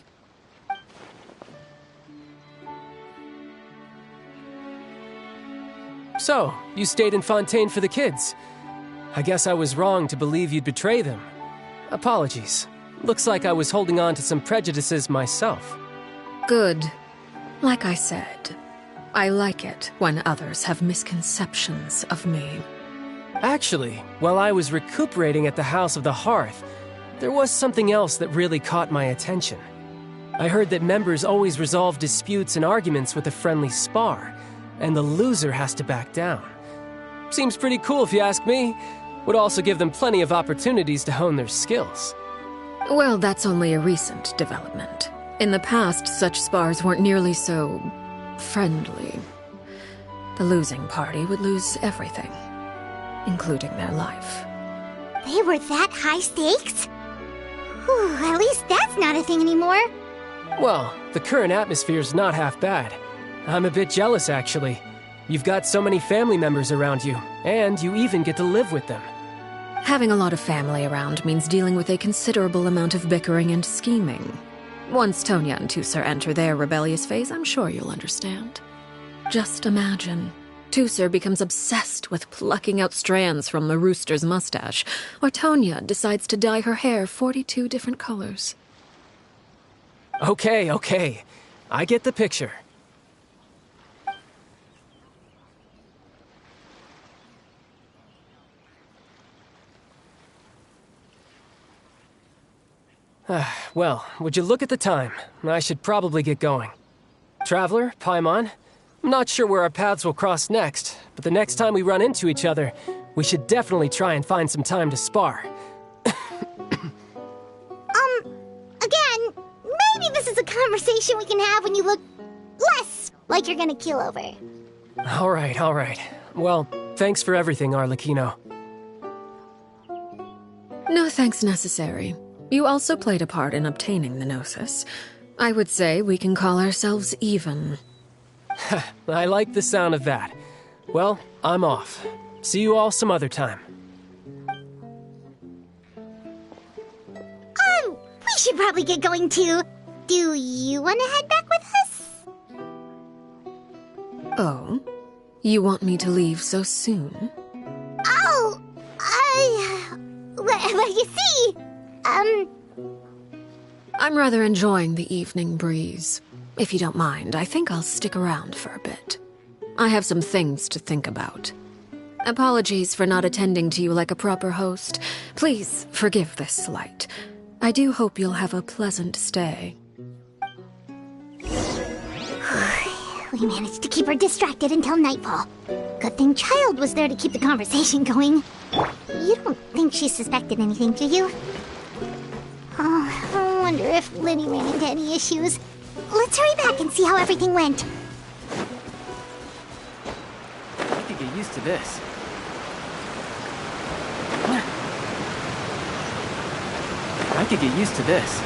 So, you stayed in Fontaine for the kids. I guess I was wrong to believe you'd betray them. Apologies. Looks like I was holding on to some prejudices myself. Good. Like I said, I like it when others have misconceptions of me. Actually, while I was recuperating at the House of the Hearth, there was something else that really caught my attention. I heard that members always resolve disputes and arguments with a friendly spar, and the loser has to back down. Seems pretty cool if you ask me. Would also give them plenty of opportunities to hone their skills. Well, that's only a recent development. In the past, such spars weren't nearly so friendly. The losing party would lose everything, including their life. They were that high stakes? Whew, at least that's not a thing anymore. Well, the current atmosphere's not half bad. I'm a bit jealous, actually. You've got so many family members around you, and you even get to live with them. Having a lot of family around means dealing with a considerable amount of bickering and scheming. Once Tonya and Tusser enter their rebellious phase, I'm sure you'll understand. Just imagine. Tusser becomes obsessed with plucking out strands from the rooster's mustache, or Tonya decides to dye her hair 42 different colors. Okay. I get the picture. Well, would you look at the time? I should probably get going. Traveler, Paimon, I'm not sure where our paths will cross next, but the next time we run into each other, we should definitely try and find some time to spar. Again, maybe this is a conversation we can have when you look less like you're gonna keel over. All right. Well, thanks for everything, Arlecchino. No thanks necessary. You also played a part in obtaining the Gnosis. I would say we can call ourselves even. I like the sound of that. Well, I'm off. See you all some other time. We should probably get going too. Do you want to head back with us? Oh? You want me to leave so soon? Oh, well, you see, I'm rather enjoying the evening breeze. If you don't mind, I think I'll stick around for a bit. I have some things to think about. Apologies for not attending to you like a proper host. Please forgive this slight. I do hope you'll have a pleasant stay. We managed to keep her distracted until nightfall. Good thing Child was there to keep the conversation going. You don't think she suspected anything, do you? Oh, I wonder if Liddy ran into any issues. Let's hurry back and see how everything went. I could get used to this. I could get used to this.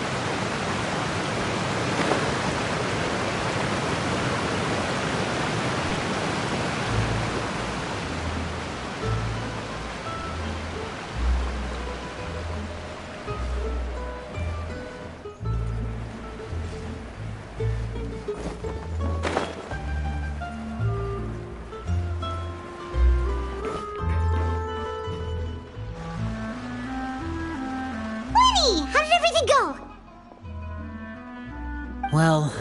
How did everything go? Well,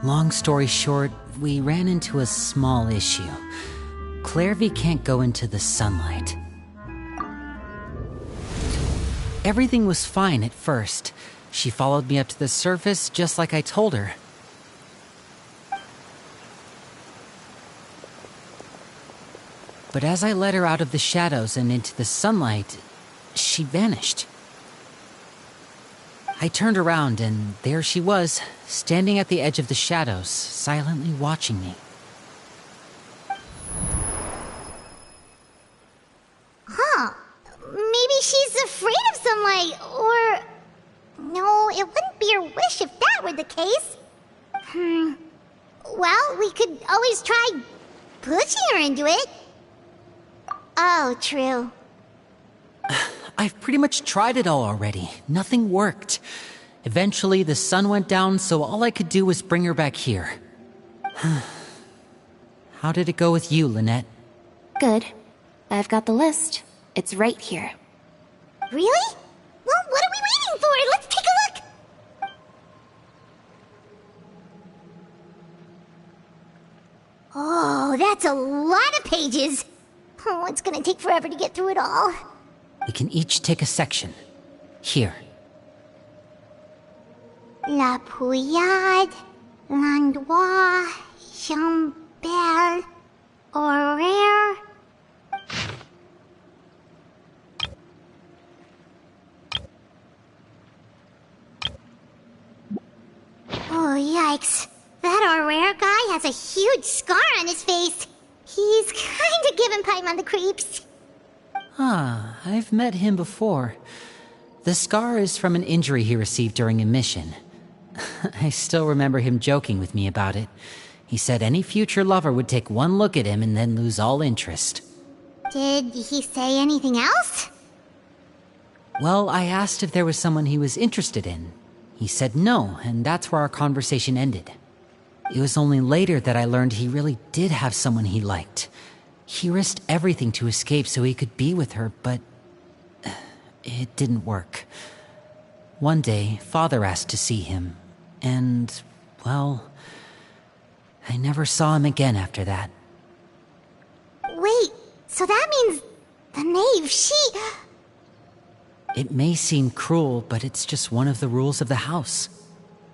long story short, we ran into a small issue. Clairvy can't go into the sunlight. Everything was fine at first. She followed me up to the surface just like I told her. But as I led her out of the shadows and into the sunlight, she vanished. I turned around, and there she was, standing at the edge of the shadows, silently watching me. Huh. Maybe she's afraid of sunlight, or... No, it wouldn't be her wish if that were the case. Well, we could always try pushing her into it. Oh, true. I've pretty much tried it all already. Nothing worked. Eventually, the sun went down, so all I could do was bring her back here. How did it go with you, Lynette? Good. I've got the list. It's right here. Really? Well, what are we waiting for? Let's take a look! Oh, that's a lot of pages. Oh, it's gonna take forever to get through it all. We can each take a section. Here. La Pouillade, L'Endroit, Chambel, Horaire. Oh, yikes. That Horaire guy has a huge scar on his face. He's kinda giving Paimon the creeps. Ah, I've met him before. The scar is from an injury he received during a mission. I still remember him joking with me about it. He said any future lover would take one look at him and then lose all interest. Did he say anything else? Well, I asked if there was someone he was interested in. He said no, and that's where our conversation ended. It was only later that I learned he really did have someone he liked. He risked everything to escape so he could be with her, but it didn't work. One day, Father asked to see him, and, well, I never saw him again after that. Wait, so that means the knave, she... It may seem cruel, but it's just one of the rules of the house.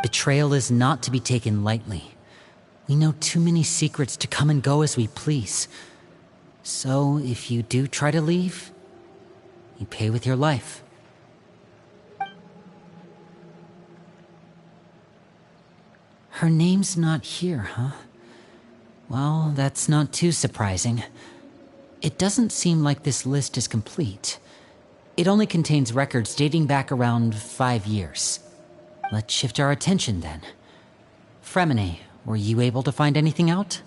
Betrayal is not to be taken lightly. We know too many secrets to come and go as we please. So, if you do try to leave, you pay with your life. Her name's not here, huh? Well, that's not too surprising. It doesn't seem like this list is complete. It only contains records dating back around 5 years. Let's shift our attention then. Fremine, were you able to find anything out?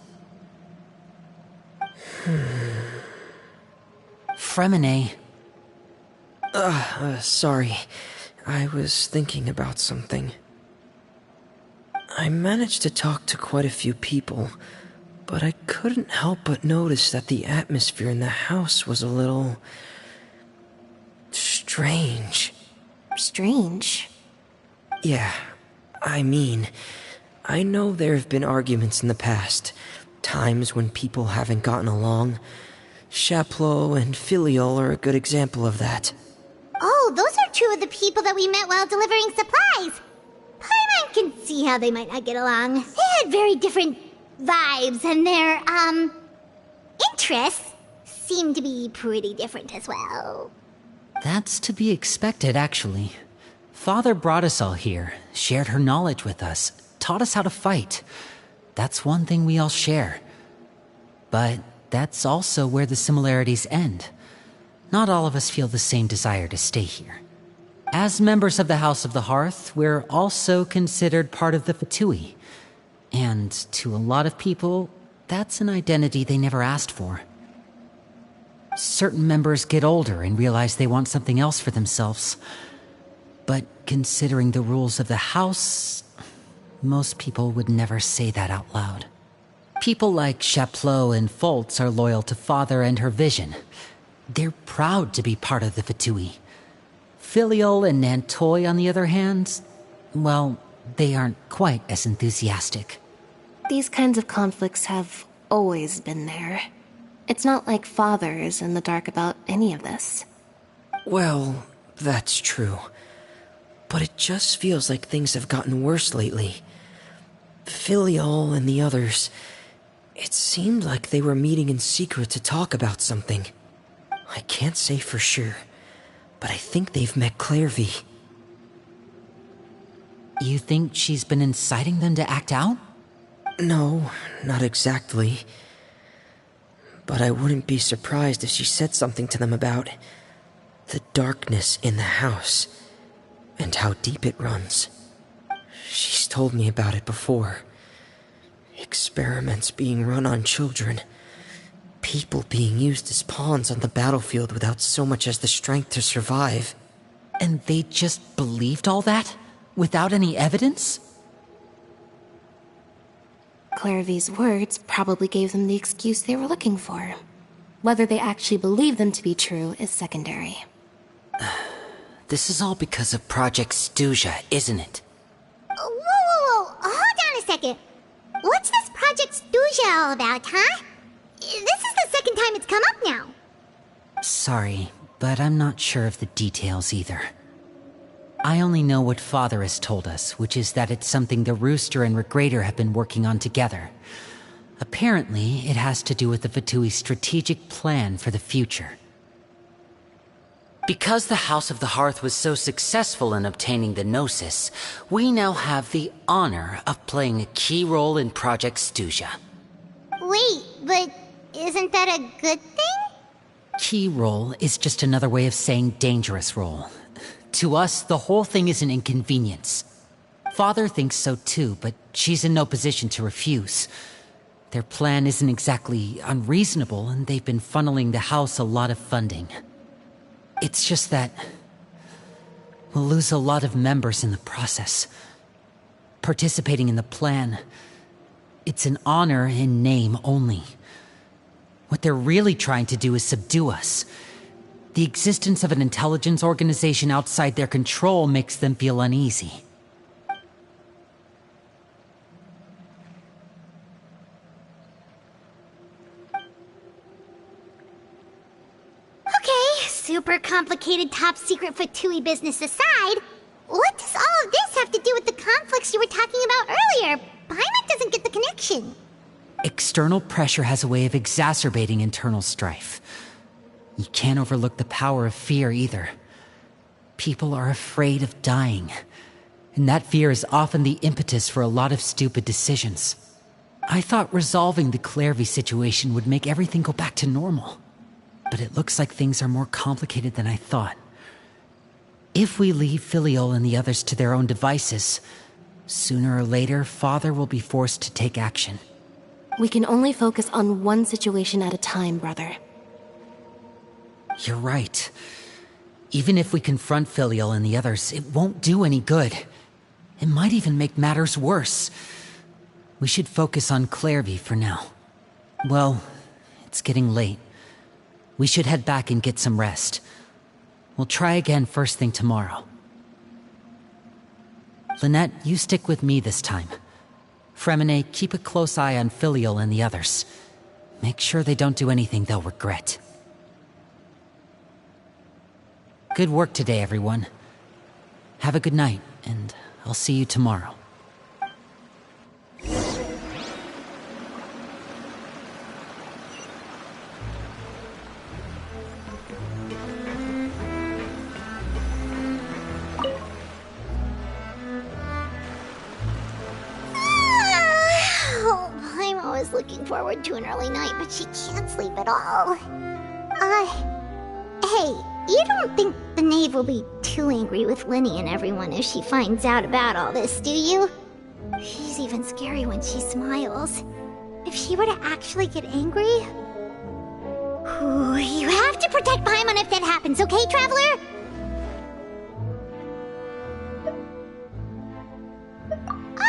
Fremine. Sorry. I was thinking about something. I managed to talk to quite a few people, but I couldn't help but notice that the atmosphere in the house was a little... strange. strange. Yeah, I mean, I know there have been arguments in the past. Times when people haven't gotten along. Chaplot and Filial are a good example of that. Oh, those are two of the people that we met while delivering supplies. Paimon can see how they might not get along. They had very different vibes, and their, interests seem to be pretty different as well. That's to be expected, actually. Father brought us all here, shared her knowledge with us, taught us how to fight. That's one thing we all share. But that's also where the similarities end. Not all of us feel the same desire to stay here. As members of the House of the Hearth, we're also considered part of the Fatui. And to a lot of people, that's an identity they never asked for. Certain members get older and realize they want something else for themselves. But considering the rules of the House, most people would never say that out loud. People like Chaplot and Foltz are loyal to Father and her vision. They're proud to be part of the Fatui. Filial and Nantoy, on the other hand, well, they aren't quite as enthusiastic. These kinds of conflicts have always been there. It's not like Father is in the dark about any of this. Well, that's true. But it just feels like things have gotten worse lately. Filial and the others, it seemed like they were meeting in secret to talk about something. I can't say for sure, but I think they've met Clairvy. You think she's been inciting them to act out? No, not exactly. But I wouldn't be surprised if she said something to them about the darkness in the house and how deep it runs. She's told me about it before. Experiments being run on children. People being used as pawns on the battlefield without so much as the strength to survive. And they just believed all that? Without any evidence? Clairvy's words probably gave them the excuse they were looking for. Whether they actually believe them to be true is secondary. This is all because of Project Stuja, isn't it? Whoa. Hold on a second. What's this Project Stuja all about, huh? This is the second time it's come up now. Sorry, but I'm not sure of the details either. I only know what Father has told us, which is that it's something the Rooster and Regrader have been working on together. Apparently, it has to do with the Fatui's strategic plan for the future. Because the House of the Hearth was so successful in obtaining the Gnosis, we now have the honor of playing a key role in Project Stuja. Wait, but isn't that a good thing? Key role is just another way of saying dangerous role. To us, the whole thing is an inconvenience. Father thinks so too, but she's in no position to refuse. Their plan isn't exactly unreasonable, and they've been funneling the house a lot of funding. It's just that we'll lose a lot of members in the process. Participating in the plan, it's an honor in name only. What they're really trying to do is subdue us. The existence of an intelligence organization outside their control makes them feel uneasy. Okay, super complicated top secret Fatui business aside, what does all of this have to do with the conflicts you were talking about earlier? Paimon doesn't get the connection. External pressure has a way of exacerbating internal strife. You can't overlook the power of fear either. People are afraid of dying, and that fear is often the impetus for a lot of stupid decisions. I thought resolving the Clairvy situation would make everything go back to normal, but it looks like things are more complicated than I thought. If we leave Filial and the others to their own devices, sooner or later, Father will be forced to take action. We can only focus on one situation at a time, brother. You're right. Even if we confront Filial and the others, it won't do any good. It might even make matters worse. We should focus on Clairvy for now. Well, it's getting late. We should head back and get some rest. We'll try again first thing tomorrow. Lynette, you stick with me this time. Fremine, keep a close eye on Filial and the others. Make sure they don't do anything they'll regret. Good work today, everyone. Have a good night, and I'll see you tomorrow. Looking forward to an early night, but she can't sleep at all. Hey, you don't think the knave will be too angry with Lenny and everyone if she finds out about all this, do you? She's even scary when she smiles. If she were to actually get angry... Ooh, you have to protect Paimon if that happens, okay, Traveler?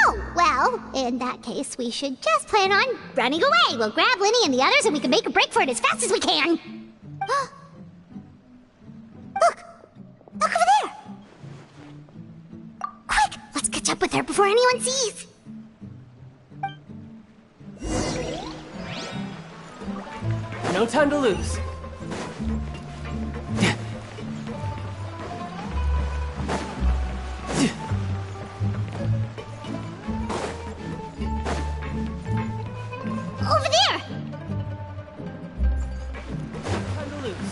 Oh, well, in that case, we should just plan on running away. We'll grab Lenny and the others and we can make a break for it as fast as we can. Look! Look over there! Quick! Let's catch up with her before anyone sees! No time to lose. Over there! Time to lose.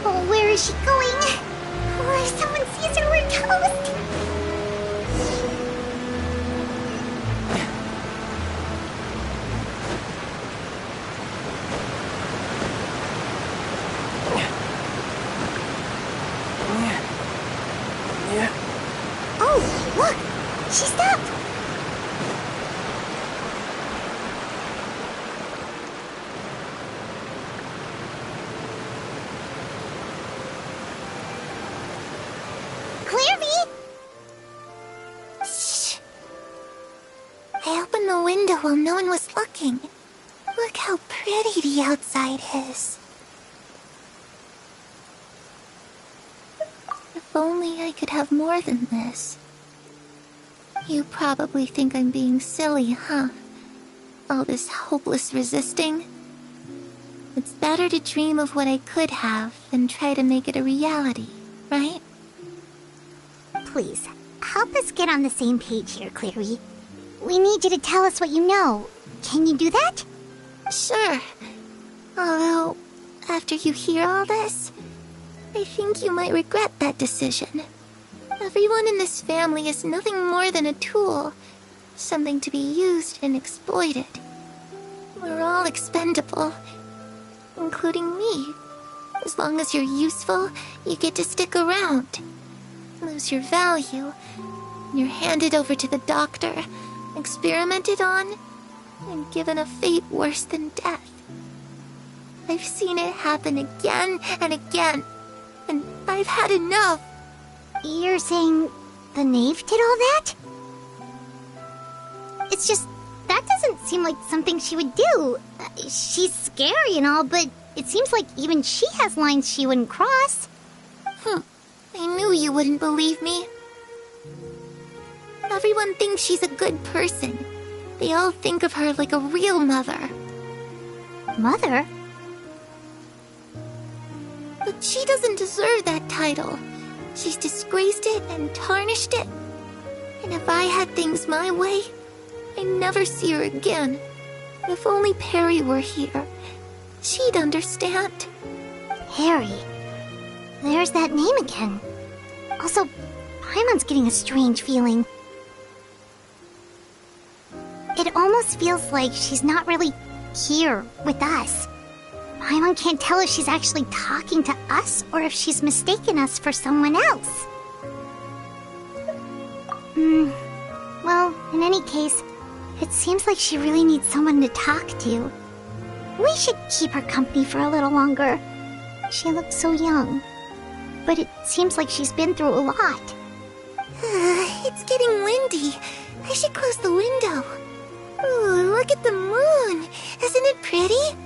Oh, where is she going? Oh, if someone sees her, we're toast! Oh, look! She stopped! Clearly! Shh. I opened the window while no one was looking. Look how pretty the outside is. If only I could have more than this. You probably think I'm being silly, huh? All this hopeless resisting? It's better to dream of what I could have than try to make it a reality, right? Please, help us get on the same page here, Clary. We need you to tell us what you know. Can you do that? Sure. Although, after you hear all this, I think you might regret that decision. Everyone in this family is nothing more than a tool. Something to be used and exploited. We're all expendable. Including me. As long as you're useful, you get to stick around. Lose your value, and you're handed over to the doctor, experimented on, and given a fate worse than death. I've seen it happen again and again, and I've had enough. You're saying the knave did all that? It's just, that doesn't seem like something she would do. She's scary and all, but it seems like even she has lines she wouldn't cross. I knew you wouldn't believe me. Everyone thinks she's a good person. They all think of her like a real mother. Mother? But she doesn't deserve that title. She's disgraced it and tarnished it. And if I had things my way, I'd never see her again. If only Perry were here, she'd understand. Perry. There's that name again. Also, Paimon's getting a strange feeling. It almost feels like she's not really here with us. Paimon can't tell if she's actually talking to us or if she's mistaken us for someone else. Well, in any case, it seems like she really needs someone to talk to. We should keep her company for a little longer. She looks so young. But it seems like she's been through a lot. It's getting windy. I should close the window. Ooh, look at the moon. Isn't it pretty?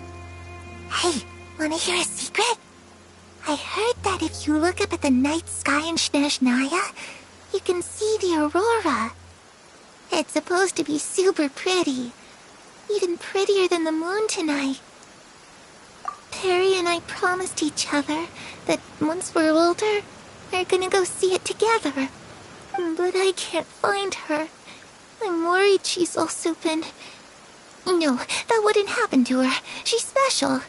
Hey, wanna hear a secret? I heard that if you look up at the night sky in Snezhnaya, you can see the aurora. It's supposed to be super pretty. Even prettier than the moon tonight. Perry and I promised each other that once we're older, we're gonna go see it together. But I can't find her. I'm worried she's also been... No, that wouldn't happen to her. She's special.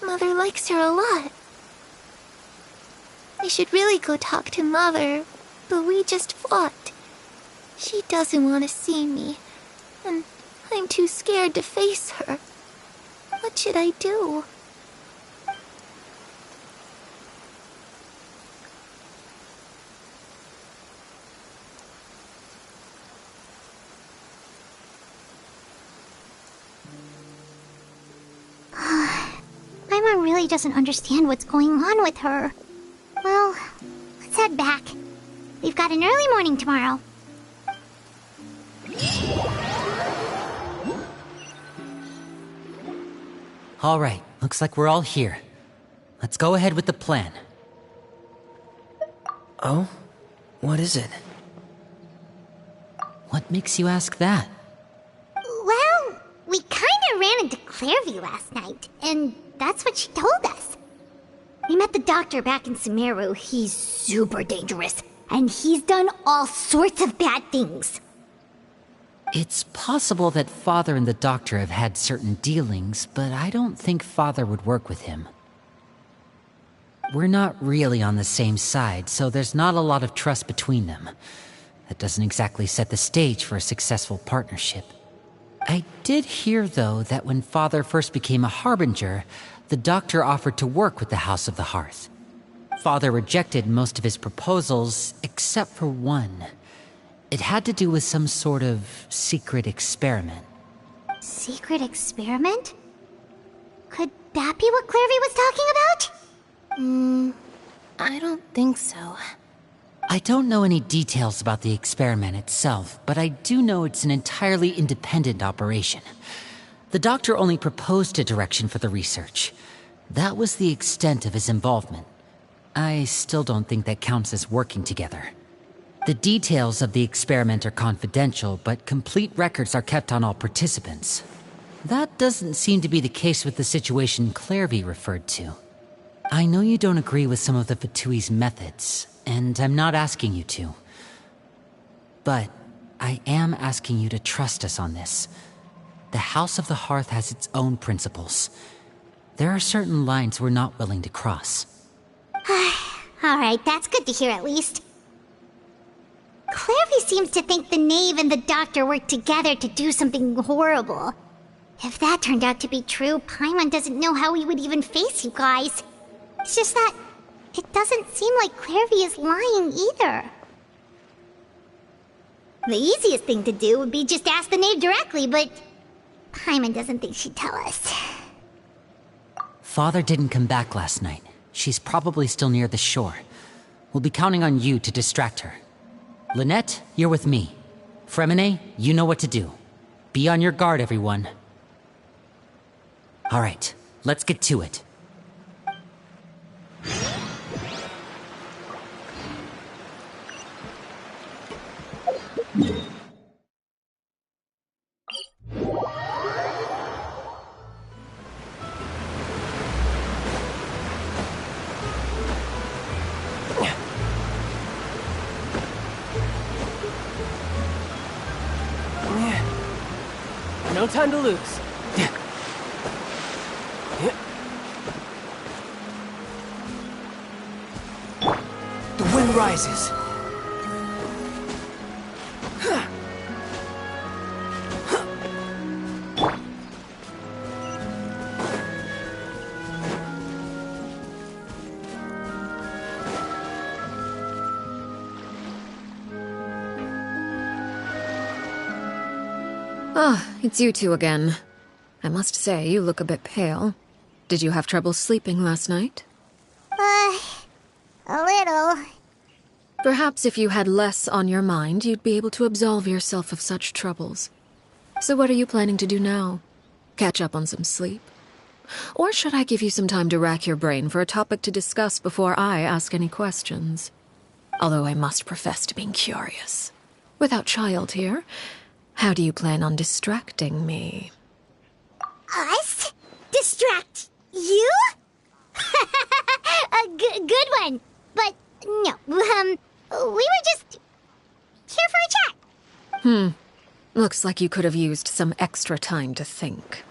Mother likes her a lot. I should really go talk to Mother, but we just fought. She doesn't want to see me, and I'm too scared to face her. What should I do? Paimon really doesn't understand what's going on with her. Well, let's head back. We've got an early morning tomorrow. All right, looks like we're all here. Let's go ahead with the plan. Oh? What is it? What makes you ask that? Well, we kinda ran into Clairvy last night, and that's what she told us. We met the doctor back in Sumeru. He's super dangerous, and he's done all sorts of bad things. It's possible that Father and the Doctor have had certain dealings, but I don't think Father would work with him. We're not really on the same side, so there's not a lot of trust between them. That doesn't exactly set the stage for a successful partnership. I did hear, though, that when Father first became a Harbinger, the Doctor offered to work with the House of the Hearth. Father rejected most of his proposals, except for one. It had to do with some sort of secret experiment. Secret experiment? Could that be what Clairvy was talking about? I don't think so. I don't know any details about the experiment itself, but I do know it's an entirely independent operation. The Doctor only proposed a direction for the research. That was the extent of his involvement. I still don't think that counts as working together. The details of the experiment are confidential, but complete records are kept on all participants. That doesn't seem to be the case with the situation Clairvy referred to. I know you don't agree with some of the Fatui's methods, and I'm not asking you to. But I am asking you to trust us on this. The House of the Hearth has its own principles. There are certain lines we're not willing to cross. Alright, that's good to hear at least. Clairvy seems to think the Knave and the Doctor worked together to do something horrible. If that turned out to be true, Paimon doesn't know how he would even face you guys. It's just that it doesn't seem like Clairvy is lying either. The easiest thing to do would be just ask the Knave directly, but Paimon doesn't think she'd tell us. Father didn't come back last night. She's probably still near the shore. We'll be counting on you to distract her. Lynette, you're with me. Fremine, you know what to do. Be on your guard, everyone. All right, let's get to it. No time to lose. The wind rises. Ah, it's you two again. I must say, you look a bit pale. Did you have trouble sleeping last night? A little. Perhaps if you had less on your mind, you'd be able to absolve yourself of such troubles. So what are you planning to do now? Catch up on some sleep? Or should I give you some time to rack your brain for a topic to discuss before I ask any questions? Although I must profess to being curious. Without Child here, how do you plan on distracting me? Us? Distract you? A good one. But no, we were just here for a chat. Looks like you could have used some extra time to think.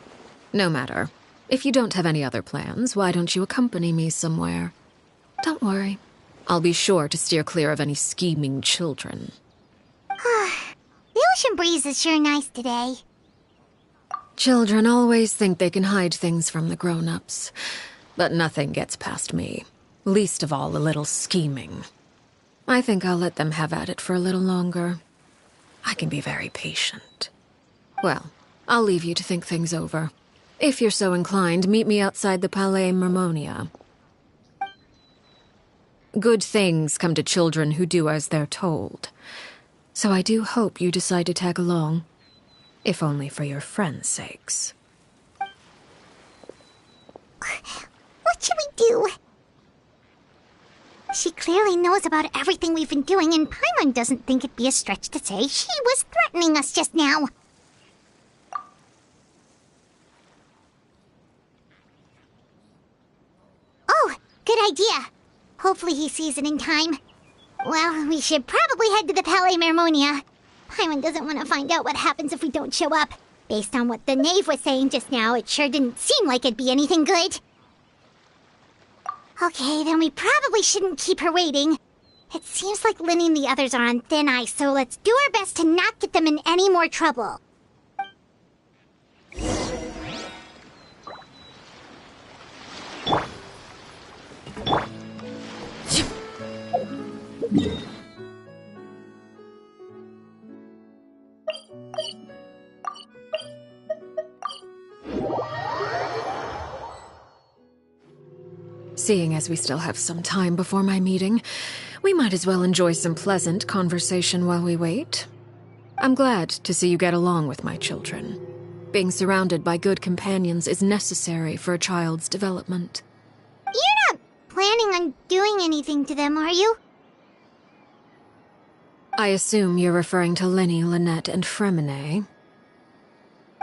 No matter. If you don't have any other plans, why don't you accompany me somewhere? Don't worry. I'll be sure to steer clear of any scheming children. The ocean breeze is sure nice today. Children always think they can hide things from the grown-ups. But nothing gets past me. Least of all a little scheming. I think I'll let them have at it for a little longer. I can be very patient. Well, I'll leave you to think things over. If you're so inclined, meet me outside the Palais Mermonia. Good things come to children who do as they're told. So I do hope you decide to tag along. If only for your friends' sakes. What should we do? She clearly knows about everything we've been doing, and Paimon doesn't think it'd be a stretch to say she was threatening us just now. Oh, good idea. Hopefully he sees it in time. Well, we should probably head to the Palais Mermonia. Paimon doesn't want to find out what happens if we don't show up. Based on what the knave was saying just now, it sure didn't seem like it'd be anything good. Okay, then we probably shouldn't keep her waiting. It seems like Linny and the others are on thin ice, so let's do our best to not get them in any more trouble. Seeing as we still have some time before my meeting, we might as well enjoy some pleasant conversation while we wait. I'm glad to see you get along with my children. Being surrounded by good companions is necessary for a child's development. You're not planning on doing anything to them, are you? I assume you're referring to Linny, Lynette, and Fremine.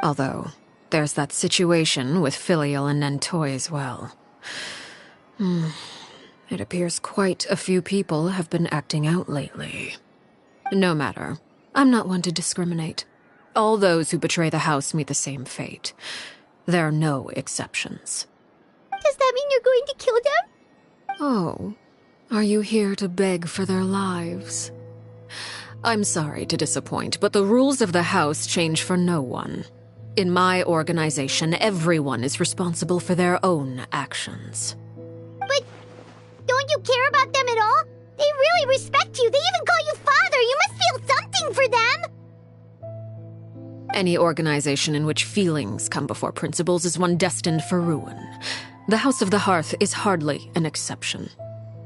Although, there's that situation with Filial and Nentoy as well. It appears quite a few people have been acting out lately. No matter. I'm not one to discriminate. All those who betray the house meet the same fate. There are no exceptions. Does that mean you're going to kill them? Oh, are you here to beg for their lives? I'm sorry to disappoint, but the rules of the house change for no one. In my organization, everyone is responsible for their own actions. But don't you care about them at all? They really respect you. They even call you father. You must feel something for them. Any organization in which feelings come before principles is one destined for ruin. The House of the Hearth is hardly an exception.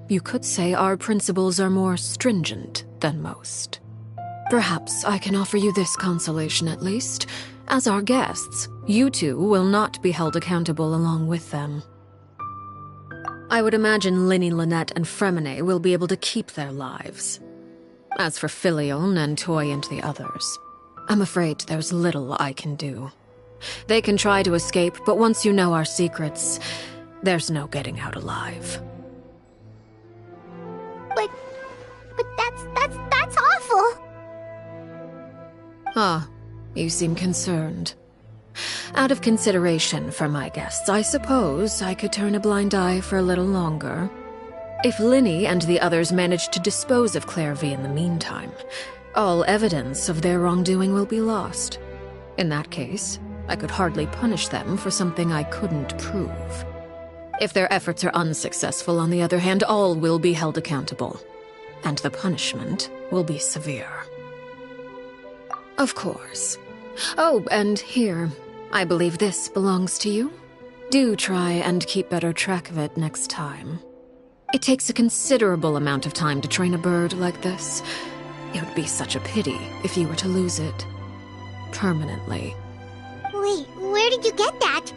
You could say our principles are more stringent than most. Perhaps I can offer you this consolation at least. As our guests, you two will not be held accountable along with them. I would imagine Linny, Lynette, and Fremine will be able to keep their lives. As for Filial, Nentoy, and the others, I'm afraid there's little I can do. They can try to escape, but once you know our secrets, there's no getting out alive. But that's awful. Ah, you seem concerned. Out of consideration for my guests, I suppose I could turn a blind eye for a little longer. If Linny and the others manage to dispose of Clairvy in the meantime, all evidence of their wrongdoing will be lost. In that case, I could hardly punish them for something I couldn't prove. If their efforts are unsuccessful, on the other hand, all will be held accountable. And the punishment will be severe. Of course. Oh, and here, I believe this belongs to you. Do try and keep better track of it next time. It takes a considerable amount of time to train a bird like this. It would be such a pity if you were to lose it. permanently. Wait, where did you get that?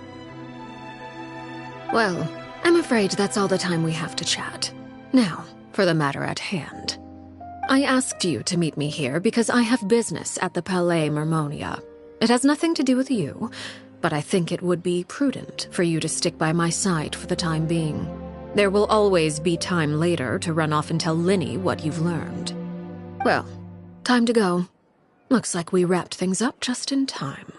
Well, I'm afraid that's all the time we have to chat. Now, for the matter at hand. I asked you to meet me here because I have business at the Palais Mermonia. It has nothing to do with you, but I think it would be prudent for you to stick by my side for the time being. There will always be time later to run off and tell Linny what you've learned. Well, time to go. Looks like we wrapped things up just in time.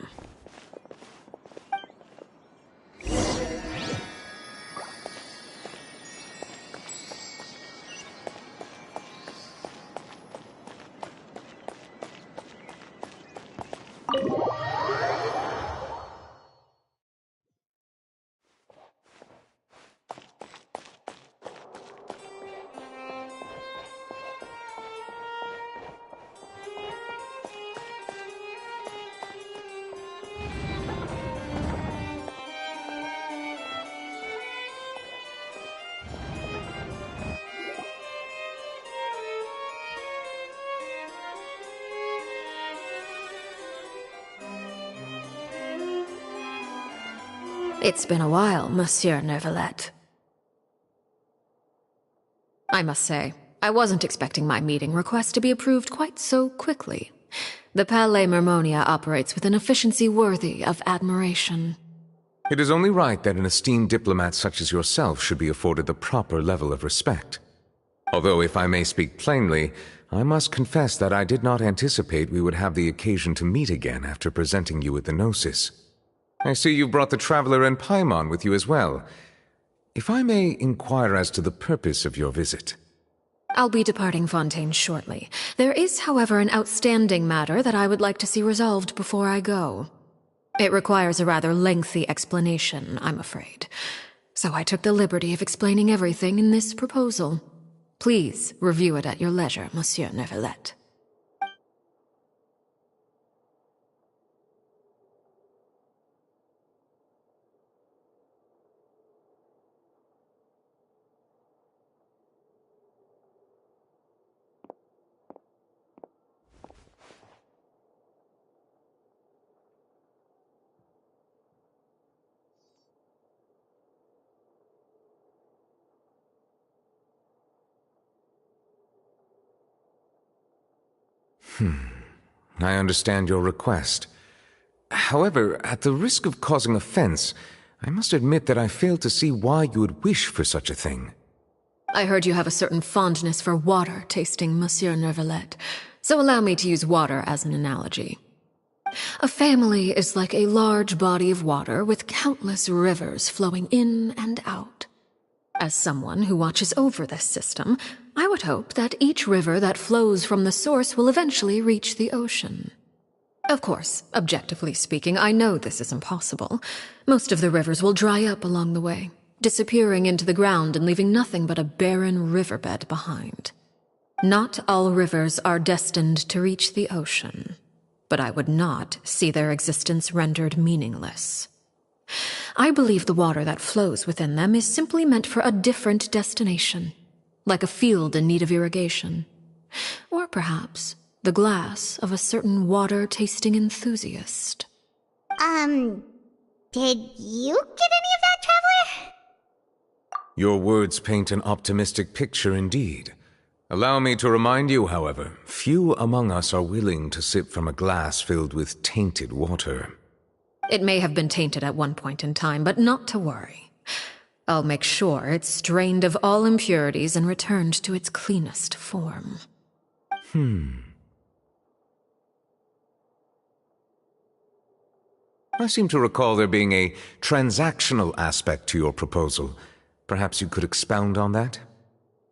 It's been a while, Monsieur Neuvillette. I must say, I wasn't expecting my meeting request to be approved quite so quickly. The Palais Mermonia operates with an efficiency worthy of admiration. It is only right that an esteemed diplomat such as yourself should be afforded the proper level of respect. Although, if I may speak plainly, I must confess that I did not anticipate we would have the occasion to meet again after presenting you with the Gnosis. I see you brought the Traveler and Paimon with you as well. If I may inquire as to the purpose of your visit. I'll be departing Fontaine shortly. There is, however, an outstanding matter that I would like to see resolved before I go. It requires a rather lengthy explanation, I'm afraid. So I took the liberty of explaining everything in this proposal. Please review it at your leisure, Monsieur Neuvillette. I understand your request. However, at the risk of causing offense, I must admit that I fail to see why you would wish for such a thing. I heard you have a certain fondness for water tasting, Monsieur Neuvillette, so allow me to use water as an analogy. A family is like a large body of water with countless rivers flowing in and out. As someone who watches over this system, I would hope that each river that flows from the source will eventually reach the ocean. Of course, objectively speaking, I know this is impossible. Most of the rivers will dry up along the way, disappearing into the ground and leaving nothing but a barren riverbed behind. Not all rivers are destined to reach the ocean, but I would not see their existence rendered meaningless. I believe the water that flows within them is simply meant for a different destination, like a field in need of irrigation. Or perhaps the glass of a certain water-tasting enthusiast. Did you get any of that, Traveler? Your words paint an optimistic picture indeed. Allow me to remind you, however, few among us are willing to sip from a glass filled with tainted water. It may have been tainted at one point in time, but not to worry. I'll make sure it's strained of all impurities and returned to its cleanest form. I seem to recall there being a transactional aspect to your proposal. Perhaps you could expound on that?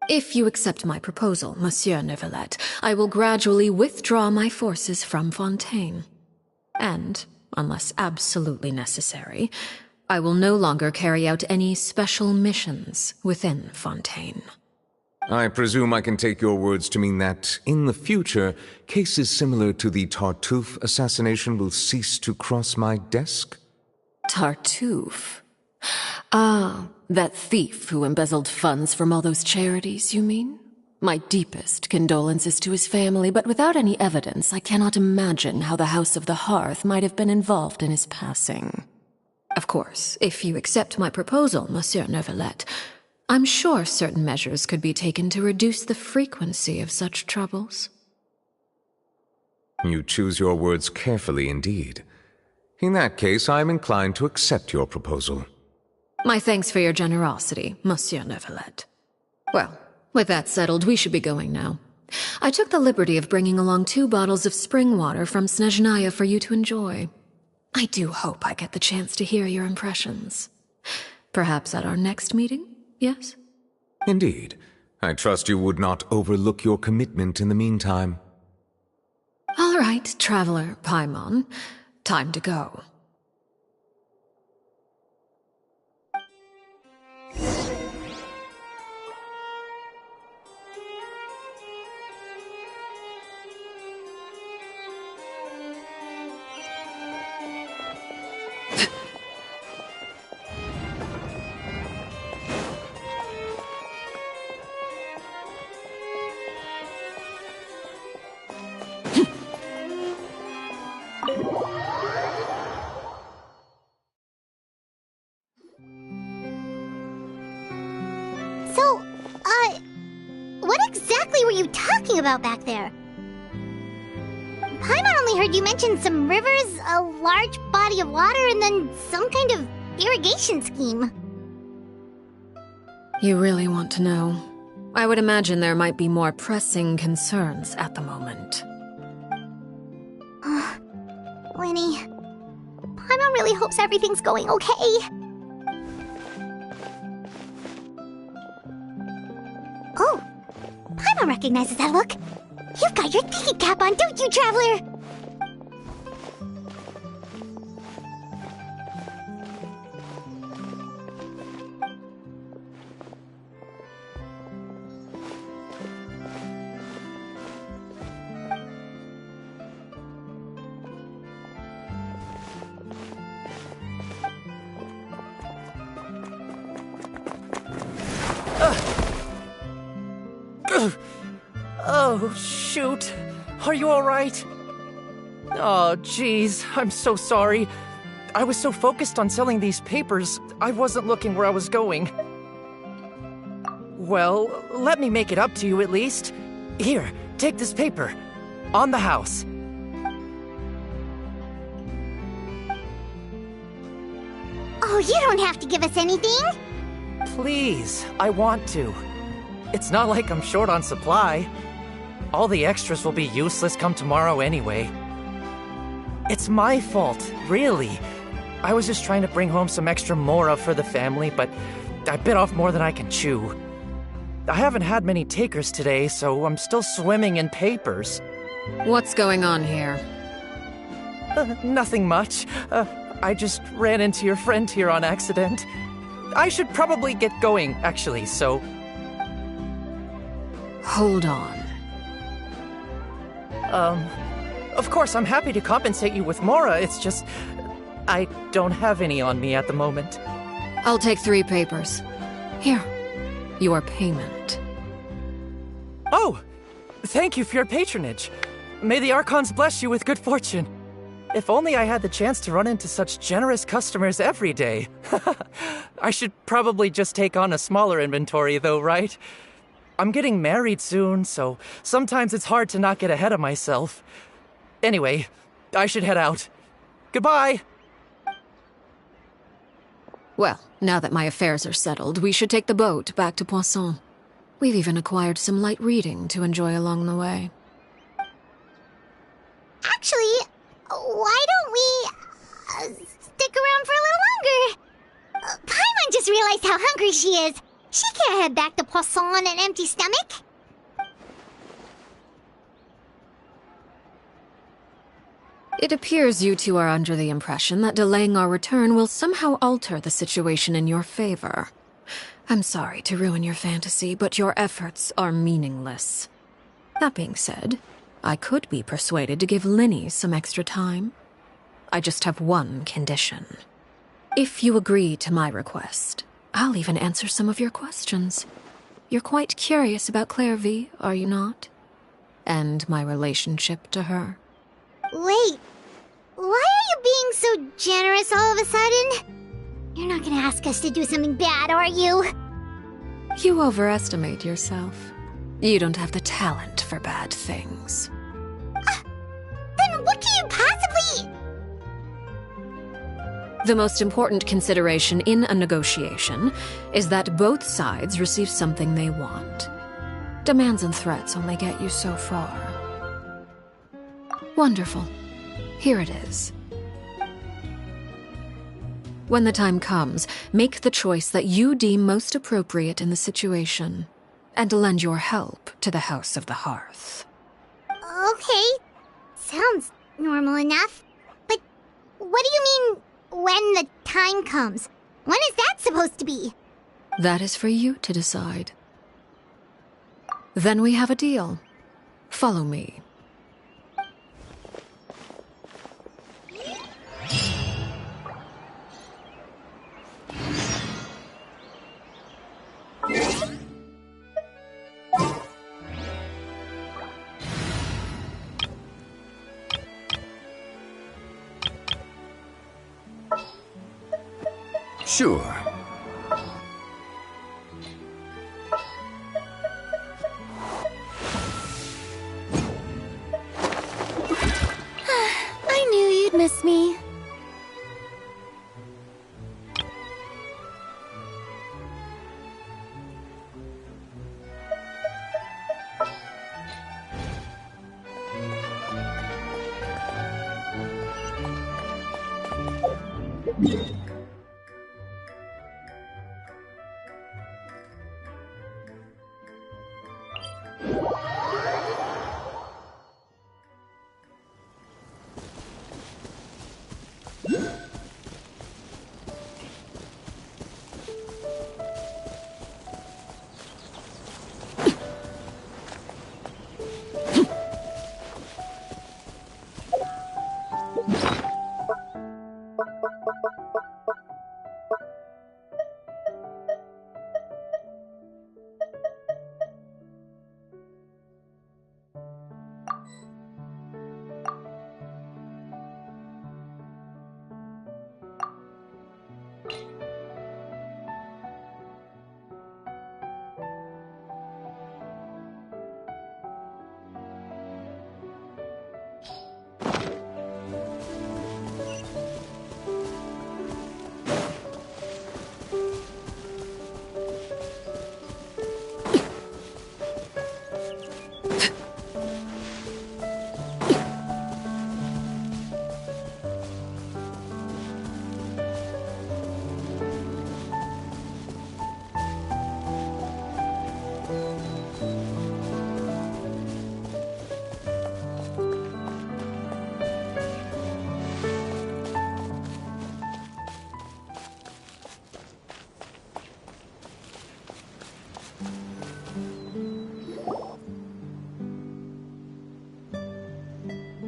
If you accept my proposal, Monsieur Neuvillette, I will gradually withdraw my forces from Fontaine. And, unless absolutely necessary, I will no longer carry out any special missions within Fontaine. I presume I can take your words to mean that, in the future, cases similar to the Tartuffe assassination will cease to cross my desk? Tartuffe? Ah, that thief who embezzled funds from all those charities, you mean? My deepest condolences to his family, but without any evidence, I cannot imagine how the House of the Hearth might have been involved in his passing. Of course, if you accept my proposal, Monsieur Neuvillette, I'm sure certain measures could be taken to reduce the frequency of such troubles. You choose your words carefully indeed. In that case, I am inclined to accept your proposal. My thanks for your generosity, Monsieur Neuvillette. Well, with that settled, we should be going now. I took the liberty of bringing along 2 bottles of spring water from Snezhnaya for you to enjoy. I do hope I get the chance to hear your impressions. Perhaps at our next meeting, yes? Indeed. I trust you would not overlook your commitment in the meantime. All right, Traveler Paimon. Time to go. What exactly were you talking about back there? Paimon only heard you mention some rivers, a large body of water, and then some kind of irrigation scheme. You really want to know? I would imagine there might be more pressing concerns at the moment. Lenny, Paimon really hopes everything's going okay. Oh, Paimon recognizes that look. You've got your thinking cap on, don't you, Traveler? Oh, shoot. Are you alright? Oh, jeez. I'm so sorry. I was so focused on selling these papers, I wasn't looking where I was going. Well, let me make it up to you at least. Here, take this paper. On the house. Oh, you don't have to give us anything. Please, I want to. It's not like I'm short on supply. All the extras will be useless come tomorrow anyway. It's my fault, really. I was just trying to bring home some extra mora for the family, but I bit off more than I can chew. I haven't had many takers today, so I'm still swimming in papers. What's going on here? Nothing much. I just ran into your friend here on accident. I should probably get going, actually, so... Hold on. Of course, I'm happy to compensate you with mora, it's just... I don't have any on me at the moment. I'll take 3 papers. Here, your payment. Oh! Thank you for your patronage. May the Archons bless you with good fortune. If only I had the chance to run into such generous customers every day. I should probably just take on a smaller inventory though, right? I'm getting married soon, so sometimes it's hard to not get ahead of myself. Anyway, I should head out. Goodbye! Well, now that my affairs are settled, we should take the boat back to Poisson. We've even acquired some light reading to enjoy along the way. Actually, why don't we stick around for a little longer? Paimon just realized how hungry she is. She can't head back to Poisson on an empty stomach. It appears you two are under the impression that delaying our return will somehow alter the situation in your favor. I'm sorry to ruin your fantasy, but your efforts are meaningless. That being said, I could be persuaded to give Linny some extra time. I just have one condition. If you agree to my request, I'll even answer some of your questions. you're quite curious about Clairvy, are you not? And my relationship to her. Wait, why are you being so generous all of a sudden? You're not gonna ask us to do something bad, are you? You overestimate yourself. You don't have the talent for bad things. Then what can you possibly... The most important consideration in a negotiation is that both sides receive something they want. Demands and threats only get you so far. Wonderful. Here it is. When the time comes, make the choice that you deem most appropriate in the situation, and lend your help to the House of the Hearth. Okay, sounds normal enough. But what do you mean, when the time comes? When is that supposed to be? That is for you to decide. Then we have a deal. Follow me. Sure. I knew you'd miss me.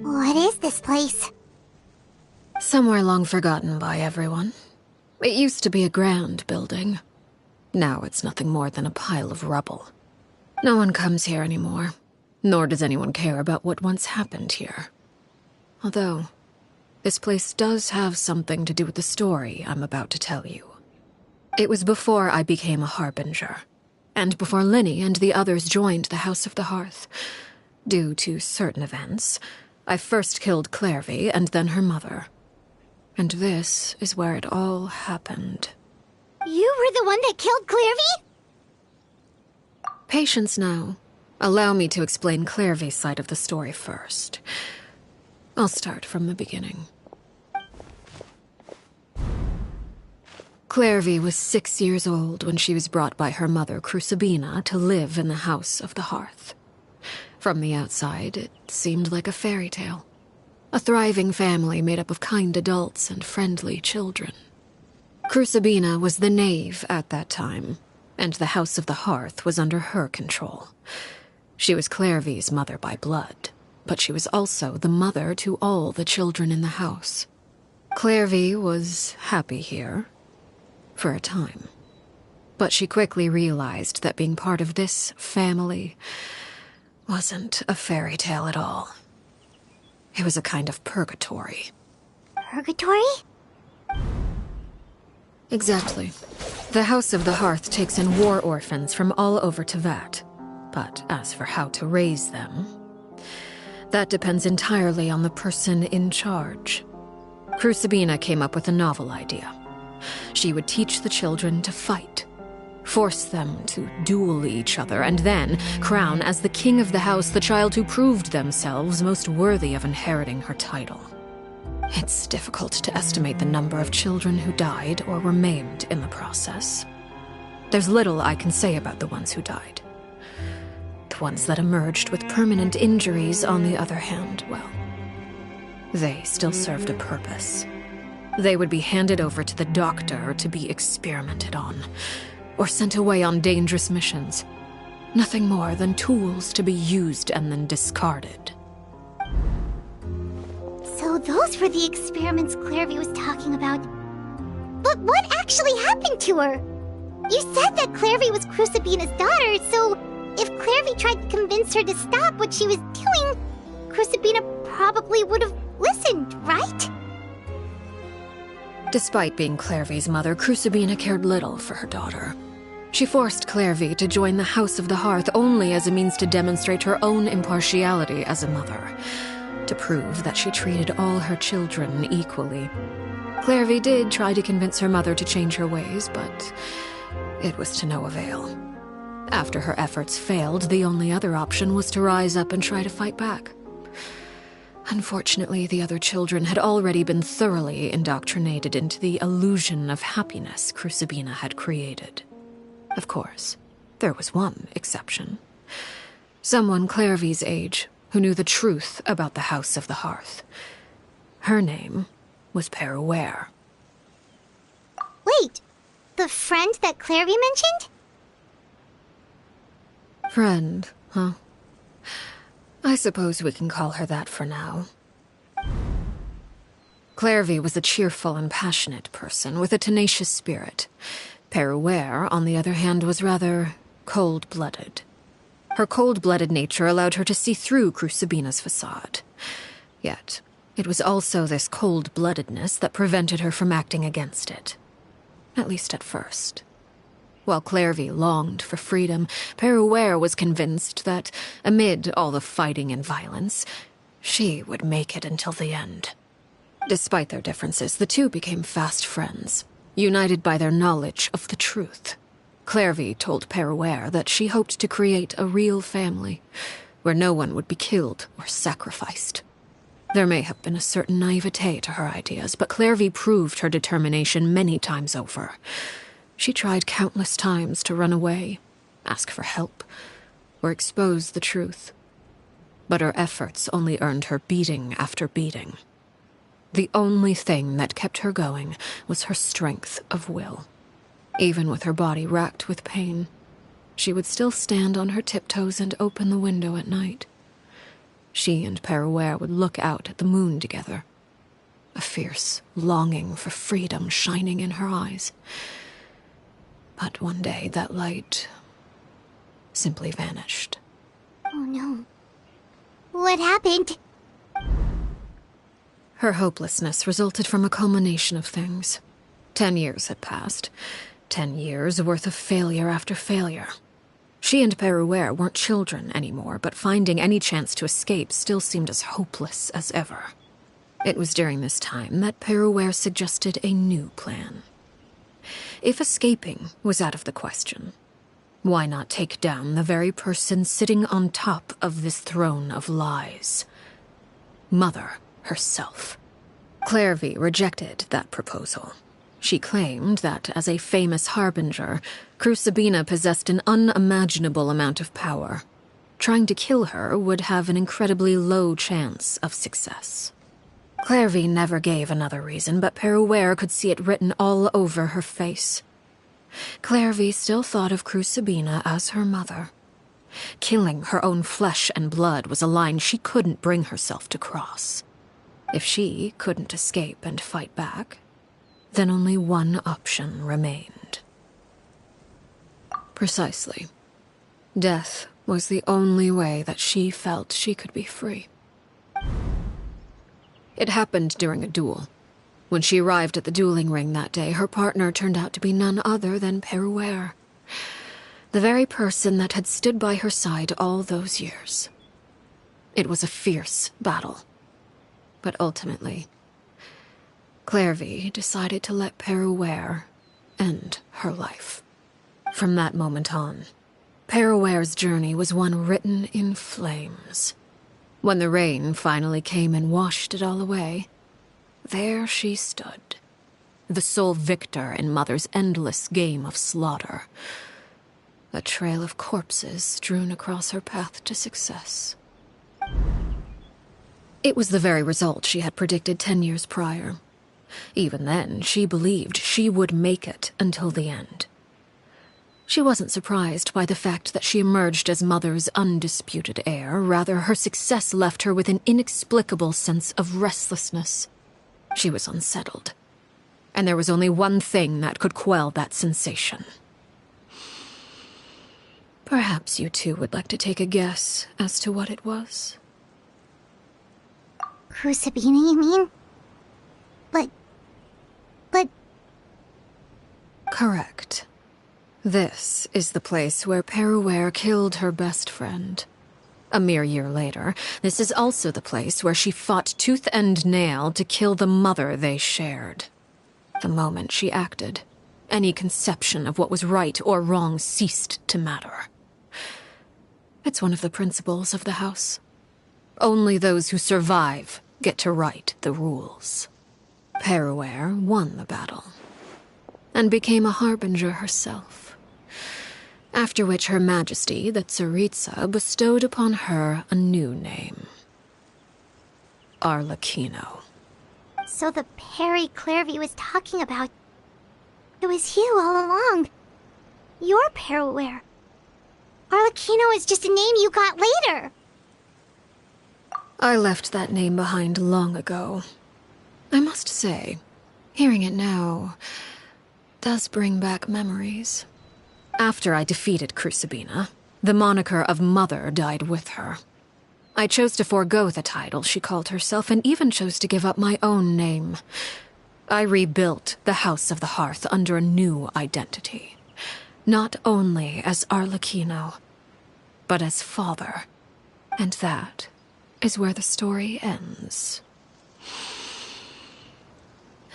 What is this place? Somewhere long forgotten by everyone. It used to be a grand building. Now it's nothing more than a pile of rubble. No one comes here anymore, nor does anyone care about what once happened here. Although, this place does have something to do with the story I'm about to tell you. It was before I became a Harbinger, and before Linny and the others joined the House of the Hearth. Due to certain events, I first killed Clairvy and then her mother. And this is where it all happened. You were the one that killed Clairvy? Patience now. Allow me to explain Clairvy's side of the story first. I'll start from the beginning. Clairvy was 6 years old when she was brought by her mother, Crucibina, to live in the House of the Hearth. From the outside, it seemed like a fairy tale. A thriving family made up of kind adults and friendly children. Crucibina was the knave at that time, and the House of the Hearth was under her control. She was Clairvy's mother by blood, but she was also the mother to all the children in the house. Clairvy was happy here, for a time. But she quickly realized that being part of this family wasn't a fairy tale at all. It was a kind of purgatory. Purgatory? Exactly. The House of the Hearth takes in war orphans from all over Tevat. But as for how to raise them, that depends entirely on the person in charge. Crucibina came up with a novel idea. She would teach the children to fight, force them to duel each other, and then crown as the king of the house the child who proved themselves most worthy of inheriting her title. It's difficult to estimate the number of children who died or were maimed in the process. There's little I can say about the ones who died. The ones that emerged with permanent injuries, on the other hand, well, they still served a purpose. They would be handed over to the doctor to be experimented on, or sent away on dangerous missions. Nothing more than tools to be used and then discarded. So those were the experiments Clairvy was talking about. But what actually happened to her? You said that Clairvy was Crucibina's daughter, so if Clairvy tried to convince her to stop what she was doing, Crucibina probably would have listened, right? Despite being Clairvy's mother, Crucibina cared little for her daughter. She forced Clairvy to join the House of the Hearth only as a means to demonstrate her own impartiality as a mother, to prove that she treated all her children equally. Clairvy did try to convince her mother to change her ways, but it was to no avail. After her efforts failed, the only other option was to rise up and try to fight back. Unfortunately, the other children had already been thoroughly indoctrinated into the illusion of happiness Crucibina had created. Of course, there was one exception. Someone Clairvy's age who knew the truth about the House of the Hearth. Her name was Peruere. Wait, the friend that Clairvy mentioned? Friend, huh? I suppose we can call her that for now. Clairvy was a cheerful and passionate person with a tenacious spirit. Peruere, on the other hand, was rather cold-blooded. Her cold-blooded nature allowed her to see through Crucibina's facade. Yet, it was also this cold-bloodedness that prevented her from acting against it. At least at first. While Clairvy longed for freedom, Peruere was convinced that, amid all the fighting and violence, she would make it until the end. Despite their differences, the two became fast friends, united by their knowledge of the truth. Clairvy told Peruere that she hoped to create a real family, where no one would be killed or sacrificed. There may have been a certain naivete to her ideas, but Clairvy proved her determination many times over. She tried countless times to run away, ask for help, or expose the truth. But her efforts only earned her beating after beating. The only thing that kept her going was her strength of will. Even with her body racked with pain, she would still stand on her tiptoes and open the window at night. She and Peruere would look out at the moon together, a fierce longing for freedom shining in her eyes. But one day that light simply vanished. Oh no. What happened? Her hopelessness resulted from a culmination of things. 10 years had passed. 10 years worth of failure after failure. She and Peruere weren't children anymore, but finding any chance to escape still seemed as hopeless as ever. It was during this time that Peruere suggested a new plan. If escaping was out of the question, why not take down the very person sitting on top of this throne of lies? Mother herself. Clairvy rejected that proposal. She claimed that, as a famous harbinger, Crucibina possessed an unimaginable amount of power. Trying to kill her would have an incredibly low chance of success. Clairvy never gave another reason, but Peruere could see it written all over her face. Clairvy still thought of Crucibina as her mother. Killing her own flesh and blood was a line she couldn't bring herself to cross. If she couldn't escape and fight back, then only one option remained. Precisely. Death was the only way that she felt she could be free. It happened during a duel. When she arrived at the dueling ring that day, her partner turned out to be none other than Peruere, the very person that had stood by her side all those years. It was a fierce battle. But ultimately, Clairvy decided to let Peruere end her life. From that moment on, Peruere's journey was one written in flames. When the rain finally came and washed it all away, there she stood, the sole victor in Mother's endless game of slaughter. A trail of corpses strewn across her path to success. It was the very result she had predicted 10 years prior. Even then, she believed she would make it until the end. She wasn't surprised by the fact that she emerged as Mother's undisputed heir. Rather, her success left her with an inexplicable sense of restlessness. She was unsettled, and there was only one thing that could quell that sensation. Perhaps you two would like to take a guess as to what it was? Crucibina, you mean? But... Correct. This is the place where Peruere killed her best friend. A mere year later, this is also the place where she fought tooth and nail to kill the mother they shared. The moment she acted, any conception of what was right or wrong ceased to matter. It's one of the principles of the house. Only those who survive get to write the rules. Peruere won the battle, and became a harbinger herself. After which Her Majesty, the Tsaritsa, bestowed upon her a new name. Arlecchino. So the Perry Clairvy was talking about... It was you all along. You're Peruere. Arlecchino is just a name you got later. I left that name behind long ago. I must say, hearing it now does bring back memories. After I defeated Crucibina, the moniker of Mother died with her. I chose to forego the title she called herself, and even chose to give up my own name. I rebuilt the House of the Hearth under a new identity. Not only as Arlecchino, but as father. And that is where the story ends.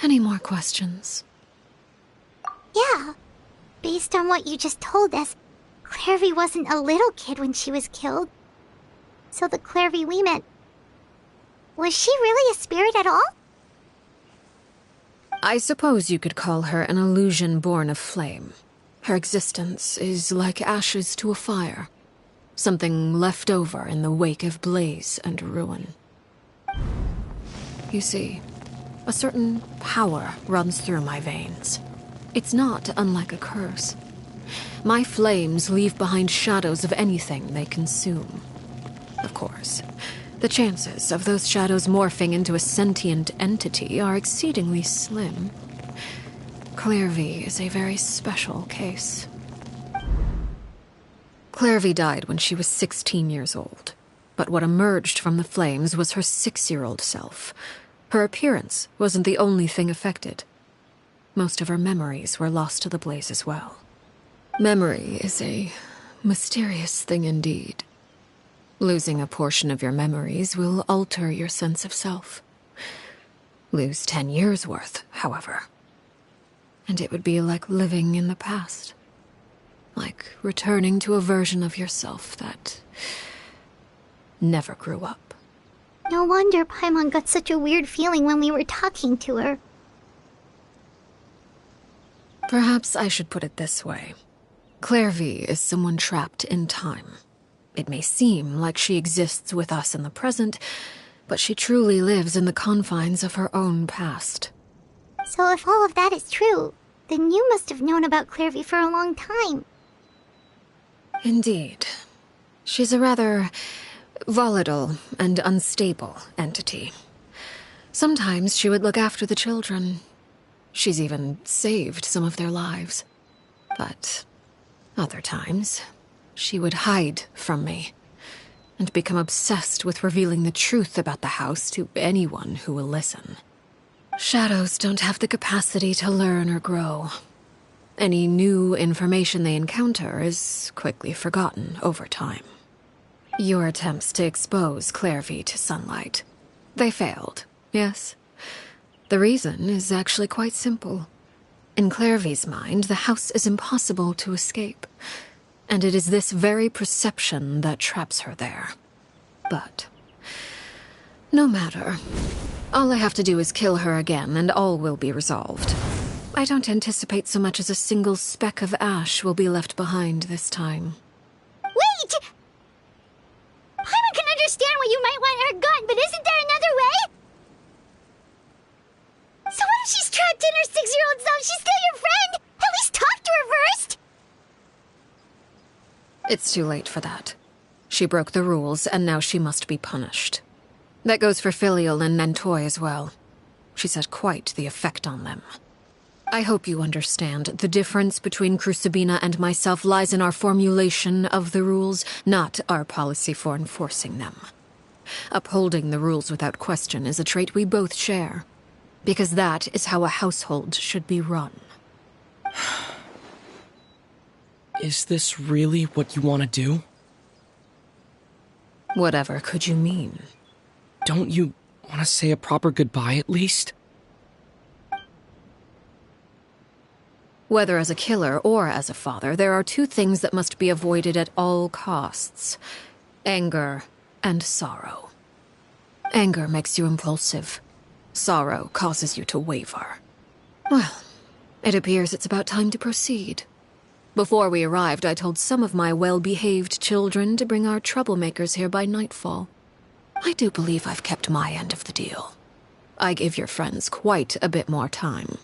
Any more questions? Yeah. Based on what you just told us, Clairvy wasn't a little kid when she was killed. So the Clairvy we met... Was she really a spirit at all? I suppose you could call her an illusion born of flame. Her existence is like ashes to a fire. Something left over in the wake of blaze and ruin. You see, a certain power runs through my veins. It's not unlike a curse. My flames leave behind shadows of anything they consume. Of course, the chances of those shadows morphing into a sentient entity are exceedingly slim. Clairvy is a very special case. Clairvy died when she was 16 years old, but what emerged from the flames was her 6-year-old self. Her appearance wasn't the only thing affected. Most of her memories were lost to the blaze as well. Memory is a mysterious thing indeed. Losing a portion of your memories will alter your sense of self. Lose 10 years' worth, however, and it would be like living in the past. Like returning to a version of yourself that never grew up. No wonder Paimon got such a weird feeling when we were talking to her. Perhaps I should put it this way. Clairvy is someone trapped in time. It may seem like she exists with us in the present, but she truly lives in the confines of her own past. So if all of that is true, then you must have known about Clairvy for a long time. Indeed. She's a rather volatile and unstable entity. Sometimes she would look after the children. She's even saved some of their lives. But Other times, she would hide from me and become obsessed with revealing the truth about the house to anyone who will listen. Shadows don't have the capacity to learn or grow. Any new information they encounter is quickly forgotten over time. Your attempts to expose Clairvy to sunlight, they failed, yes? The reason is actually quite simple. In Clairvy's mind, the house is impossible to escape, and it is this very perception that traps her there. But no matter. All I have to do is kill her again, and all will be resolved. I don't anticipate so much as a single speck of ash will be left behind this time. Wait! Paimon can understand why you might want her gone, but isn't there another way? So what if she's trapped in her 6-year-old self? She's still your friend! At least talk to her first! It's too late for that. She broke the rules, and now she must be punished. That goes for Filial and Nantoy as well. She's had quite the effect on them. I hope you understand. The difference between Crucibina and myself lies in our formulation of the rules, not our policy for enforcing them. Upholding the rules without question is a trait we both share, because that is how a household should be run. Is this really what you want to do? Whatever could you mean? Don't you want to say a proper goodbye at least? Whether as a killer or as a father, there are two things that must be avoided at all costs: anger and sorrow. Anger makes you impulsive. Sorrow causes you to waver. Well, it appears it's about time to proceed. Before we arrived, I told some of my well-behaved children to bring our troublemakers here by nightfall. I do believe I've kept my end of the deal. I gave your friends quite a bit more time.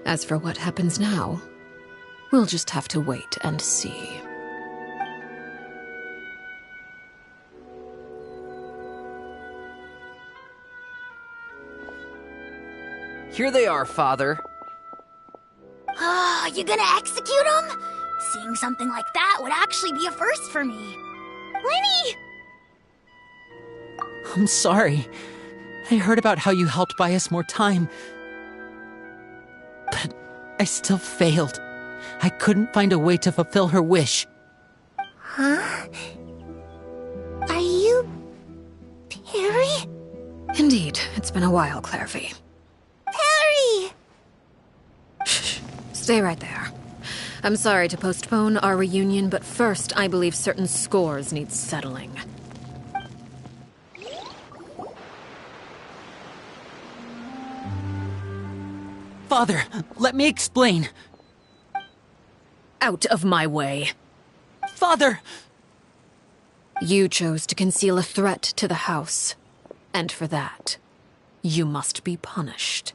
As for what happens now, we'll just have to wait and see. Here they are, Father. You gonna execute him? Seeing something like that would actually be a first for me. Lenny! I'm sorry. I heard about how you helped buy us more time. But I still failed. I couldn't find a way to fulfill her wish. Huh? Are you... Perry? Indeed, it's been a while, Clairvy. Perry! Shh. Stay right there. I'm sorry to postpone our reunion, but first I believe certain scores need settling. Father, let me explain. Out of my way. Father! You chose to conceal a threat to the house. And for that, you must be punished.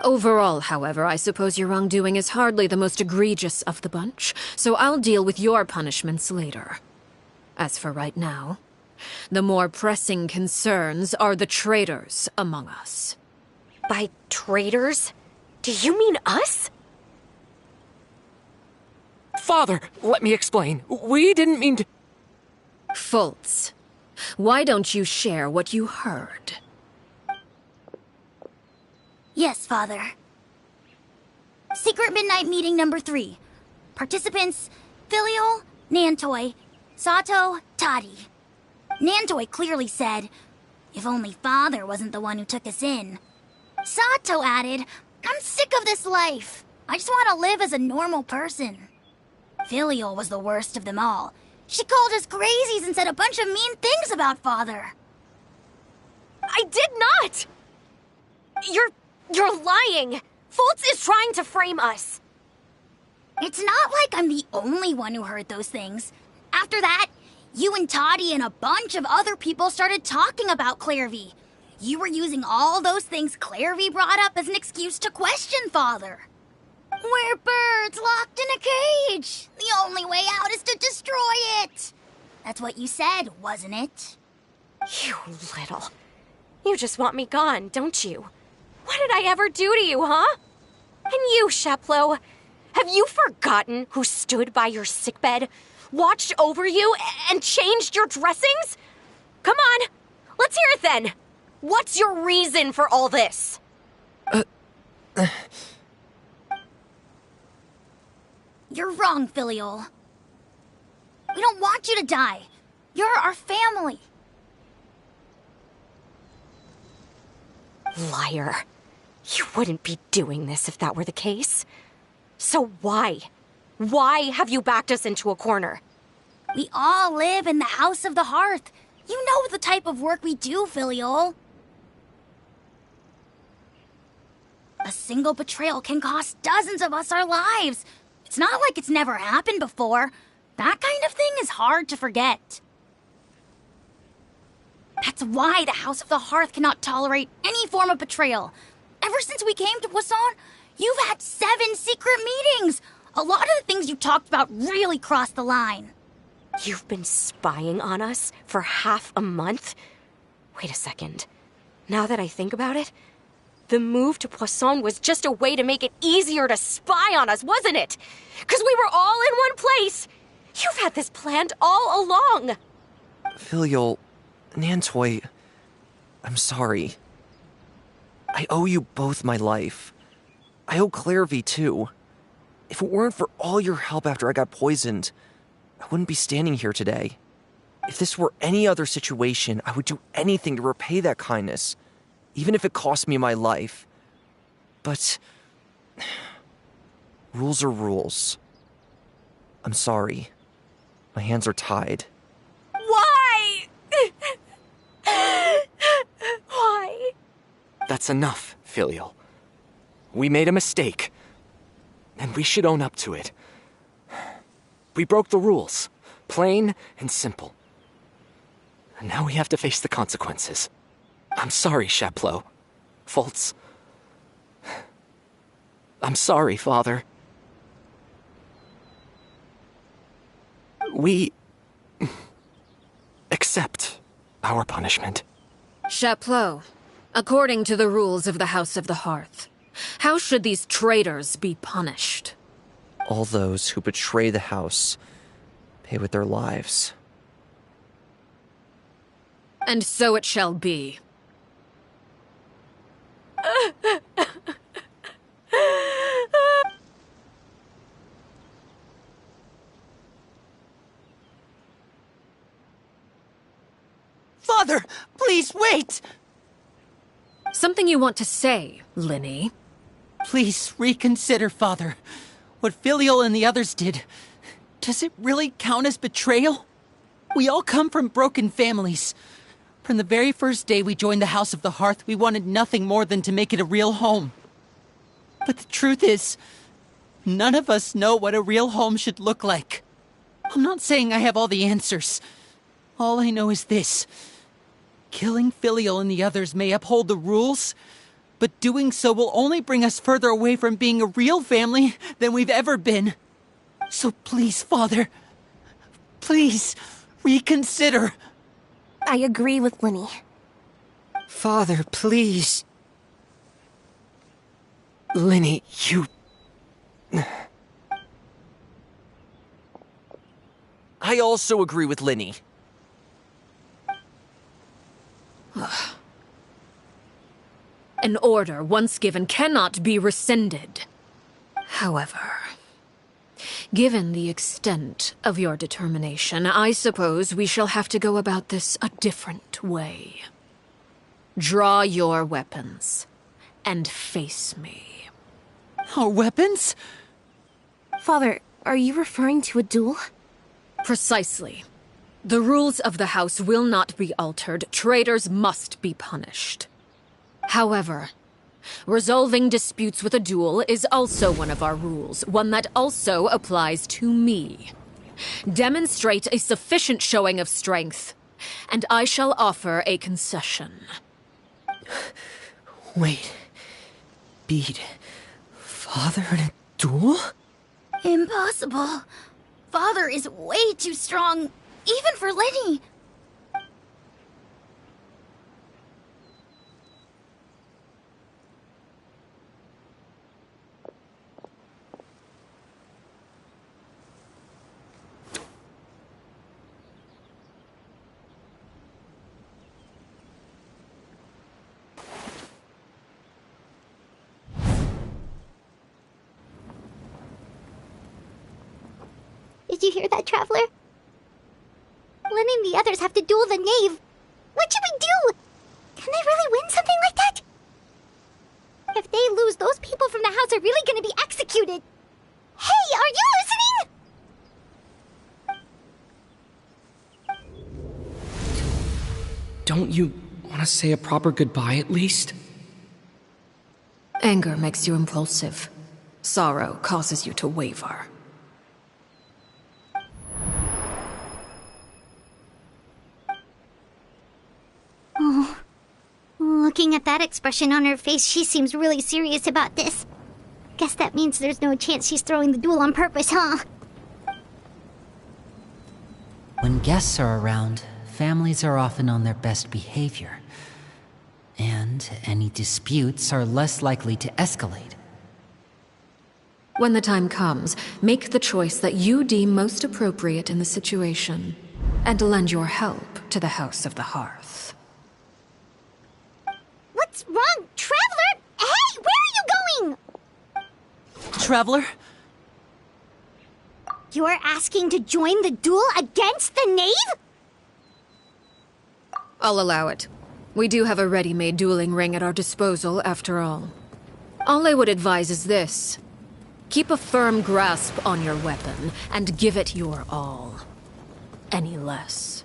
Overall, however, I suppose your wrongdoing is hardly the most egregious of the bunch, so I'll deal with your punishments later. As for right now, the more pressing concerns are the traitors among us. By traitors? Do you mean us? Father, let me explain. We didn't mean to... Fultz, why don't you share what you heard? Yes, Father. Secret Midnight Meeting number 3. Participants, Filial, Nantoy, Sato, Toddy. Nantoy clearly said, if only Father wasn't the one who took us in. Sato added, I'm sick of this life. I just want to live as a normal person. Filial was the worst of them all. She called us crazies and said a bunch of mean things about Father. I did not! You're lying! Fultz is trying to frame us. It's not like I'm the only one who heard those things. After that, you and Toddy and a bunch of other people started talking about Clairvy. You were using all those things Clairvy brought up as an excuse to question Father. We're birds locked in a cage. The only way out is to destroy it. That's what you said, wasn't it? You little... You just want me gone, don't you? What did I ever do to you, huh? And you, Sheplo. Have you forgotten who stood by your sickbed, watched over you, and changed your dressings? Come on, let's hear it then. What's your reason for all this? You're wrong, Filial. We don't want you to die. You're our family. Liar. You wouldn't be doing this if that were the case. So why? Why have you backed us into a corner? We all live in the House of the Hearth. You know the type of work we do, Filial. A single betrayal can cost dozens of us our lives. It's not like it's never happened before. That kind of thing is hard to forget. That's why the House of the Hearth cannot tolerate any form of betrayal. Ever since we came to Poisson, you've had 7 secret meetings. A lot of the things you talked about really crossed the line. You've been spying on us for half a month? Wait a second. Now that I think about it, the move to Poisson was just a way to make it easier to spy on us, wasn't it? Because we were all in one place. You've had this planned all along. Filial, Nantoy, I'm sorry. I owe you both my life. I owe Clairvy too. If it weren't for all your help after I got poisoned, I wouldn't be standing here today. If this were any other situation, I would do anything to repay that kindness, even if it cost me my life. But rules are rules. I'm sorry. My hands are tied. Why? Why? That's enough, Filial. We made a mistake, and we should own up to it. We broke the rules, plain and simple. And now we have to face the consequences. I'm sorry, Chaplot. Fultz. I'm sorry, Father. We accept our punishment. Chaplot, according to the rules of the House of the Hearth, how should these traitors be punished? All those who betray the house pay with their lives. And so it shall be. Father, please wait! Something you want to say, Linny? Please reconsider, Father. What Filial and the others did, does it really count as betrayal? We all come from broken families. From the very first day we joined the House of the Hearth, we wanted nothing more than to make it a real home. But the truth is, none of us know what a real home should look like. I'm not saying I have all the answers. All I know is this. Killing Filial and the others may uphold the rules, but doing so will only bring us further away from being a real family than we've ever been. So please, Father, please reconsider. I agree with Linny. Father, please. Linny, you... I also agree with Linny. An order once given cannot be rescinded. However, given the extent of your determination, I suppose we shall have to go about this a different way. Draw your weapons and face me. Our weapons? Father, are you referring to a duel? Precisely. The rules of the house will not be altered. Traitors must be punished. However, resolving disputes with a duel is also one of our rules, one that also applies to me. Demonstrate a sufficient showing of strength, and I shall offer a concession. Wait. Beat Father in a duel? Impossible. Father is way too strong, even for Linny. Did you hear that, Traveler? Lenny and the others have to duel the knave. What should we do? Can they really win something like that? If they lose, those people from the house are really gonna be executed. Hey, are you listening? Don't you want to say a proper goodbye at least? Anger makes you impulsive. Sorrow causes you to waver. Oh. Looking at that expression on her face, she seems really serious about this. Guess that means there's no chance she's throwing the duel on purpose, huh? When guests are around, families are often on their best behavior. And any disputes are less likely to escalate. When the time comes, make the choice that you deem most appropriate in the situation, and lend your help to the House of the Hearth. What's wrong, Traveler? Hey, where are you going? Traveler? You're asking to join the duel against the knave? I'll allow it. We do have a ready-made dueling ring at our disposal, after all. All I would advise is this. Keep a firm grasp on your weapon, and give it your all. Any less,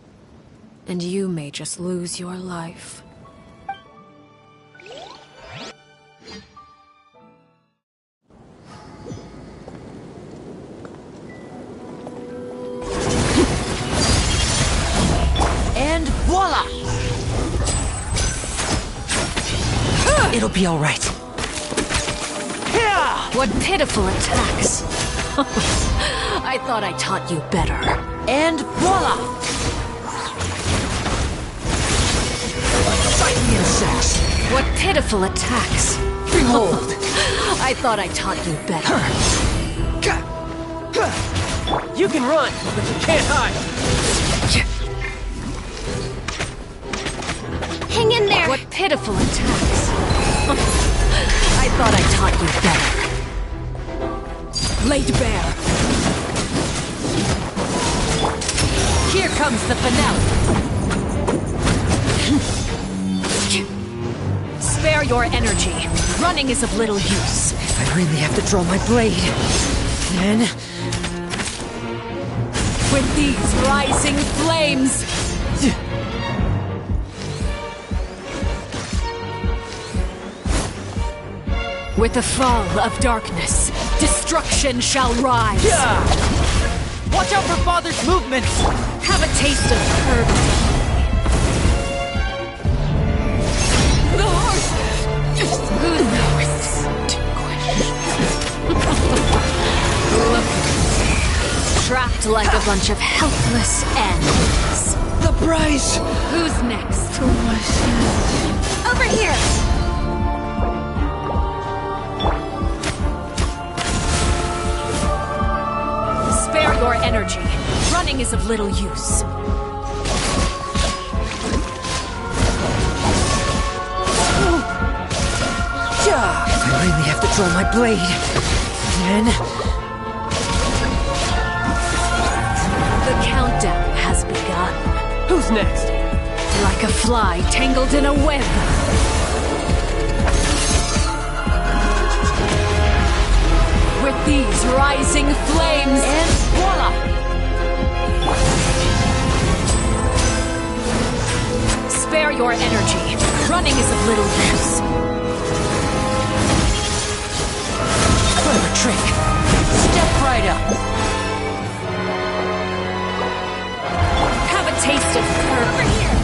and you may just lose your life. And voila! It'll be all right. What pitiful attacks! I thought I taught you better. And voila! Fight the insects! What pitiful attacks! Behold! I thought I taught you better. You can run, but you can't hide. Hang in there! What pitiful attacks! I thought I taught you better. Laid bare. Here comes the finale. Spare your energy. Running is of little use. If I really have to draw my blade, then... With these rising flames... With the fall of darkness, destruction shall rise. Yeah! Watch out for Father's movements! Have a taste of purity. The horse! Who knows? Look, trapped like a bunch of helpless animals. The prize! Who's next? Over here! Spare your energy. Running is of little use. If I really have to draw my blade, then... The countdown has begun. Who's next? Like a fly tangled in a web. With these rising flames... And voila! Spare your energy. Running is of little use. Clever trick. Step right up. Have a taste of over here.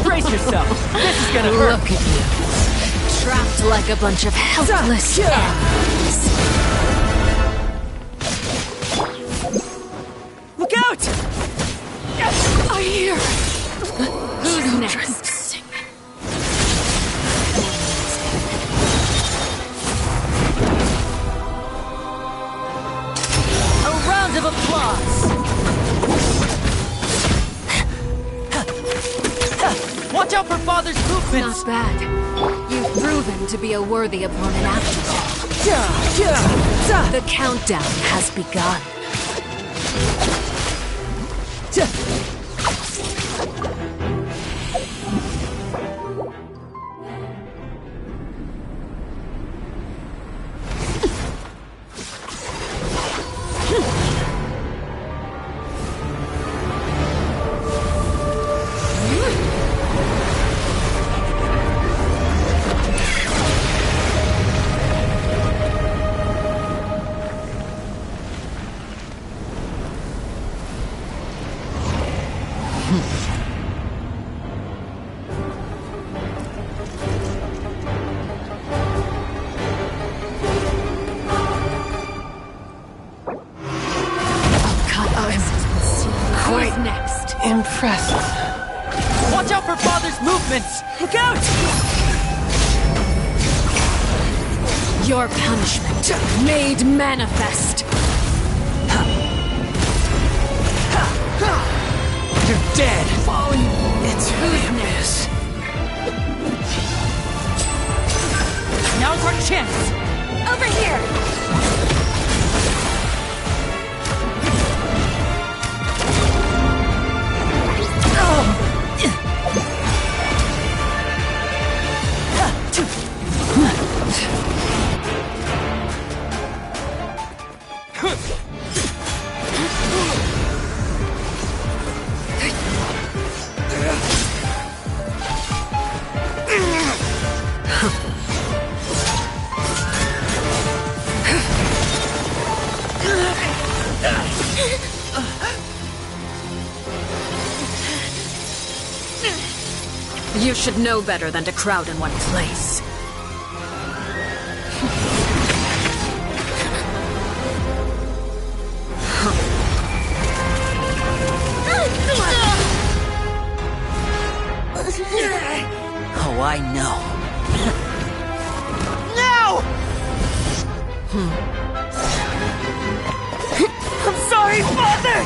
Brace yourself. This is gonna hurt. Look at you. Trapped like a bunch of helpless animals. Look out! I hear. Who's next? A round of applause! Watch out for father's movements! Not bad. You've proven to be a worthy opponent after all. The countdown has begun. Impressive. Watch out for father's movements! Look out! Your punishment made manifest. You're dead. It's who's next? Now's our chance! Over here! You should know better than to crowd in one place. Oh, I know. No! I'm sorry, Father!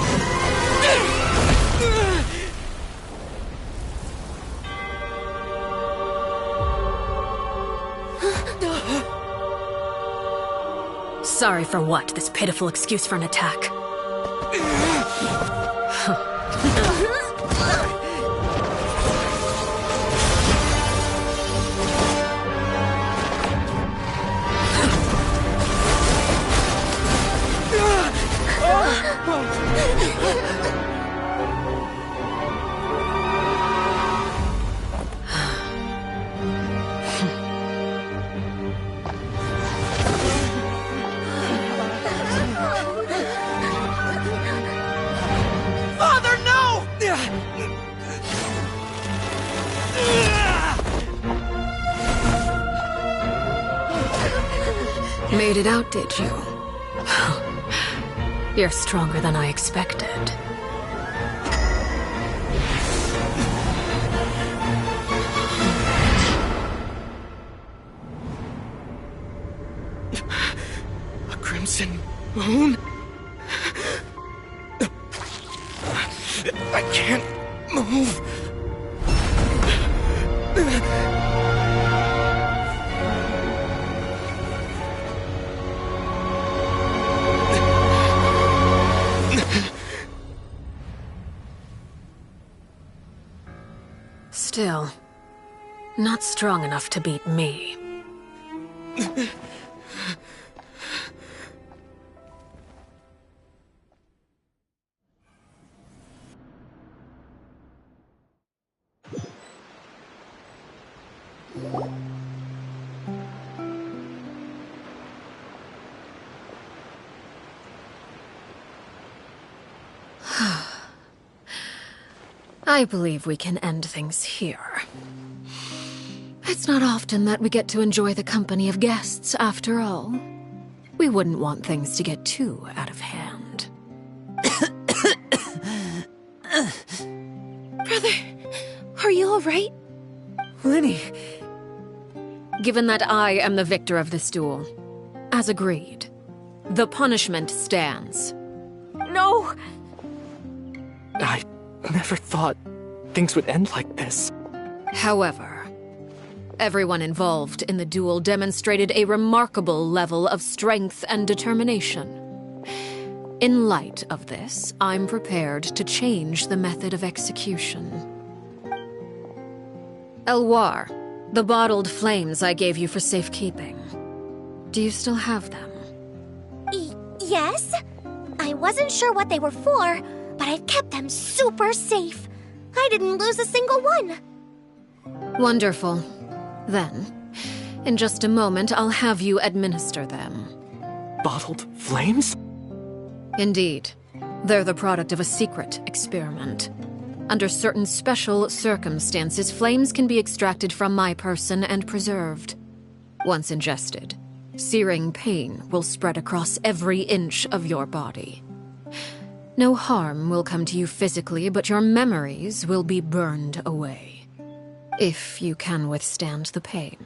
Sorry for what? This pitiful excuse for an attack? Father, no! Made it out, did you? You're stronger than I expected. A crimson moon? I can't move. Still, not strong enough to beat me. I believe we can end things here. It's not often that we get to enjoy the company of guests, after all. We wouldn't want things to get too out of hand. Brother, are you all right? Lenny. Given that I am the victor of this duel, as agreed, the punishment stands. No! I never thought things would end like this. However, everyone involved in the duel demonstrated a remarkable level of strength and determination. In light of this, I'm prepared to change the method of execution. Elwar, the bottled flames I gave you for safekeeping. Do you still have them? Yes? I wasn't sure what they were for, but I've kept them super safe. I didn't lose a single one. Wonderful. Then, in just a moment, I'll have you administer them. Bottled flames? Indeed. They're the product of a secret experiment. Under certain special circumstances, flames can be extracted from my person and preserved. Once ingested, searing pain will spread across every inch of your body. No harm will come to you physically, but your memories will be burned away. If you can withstand the pain.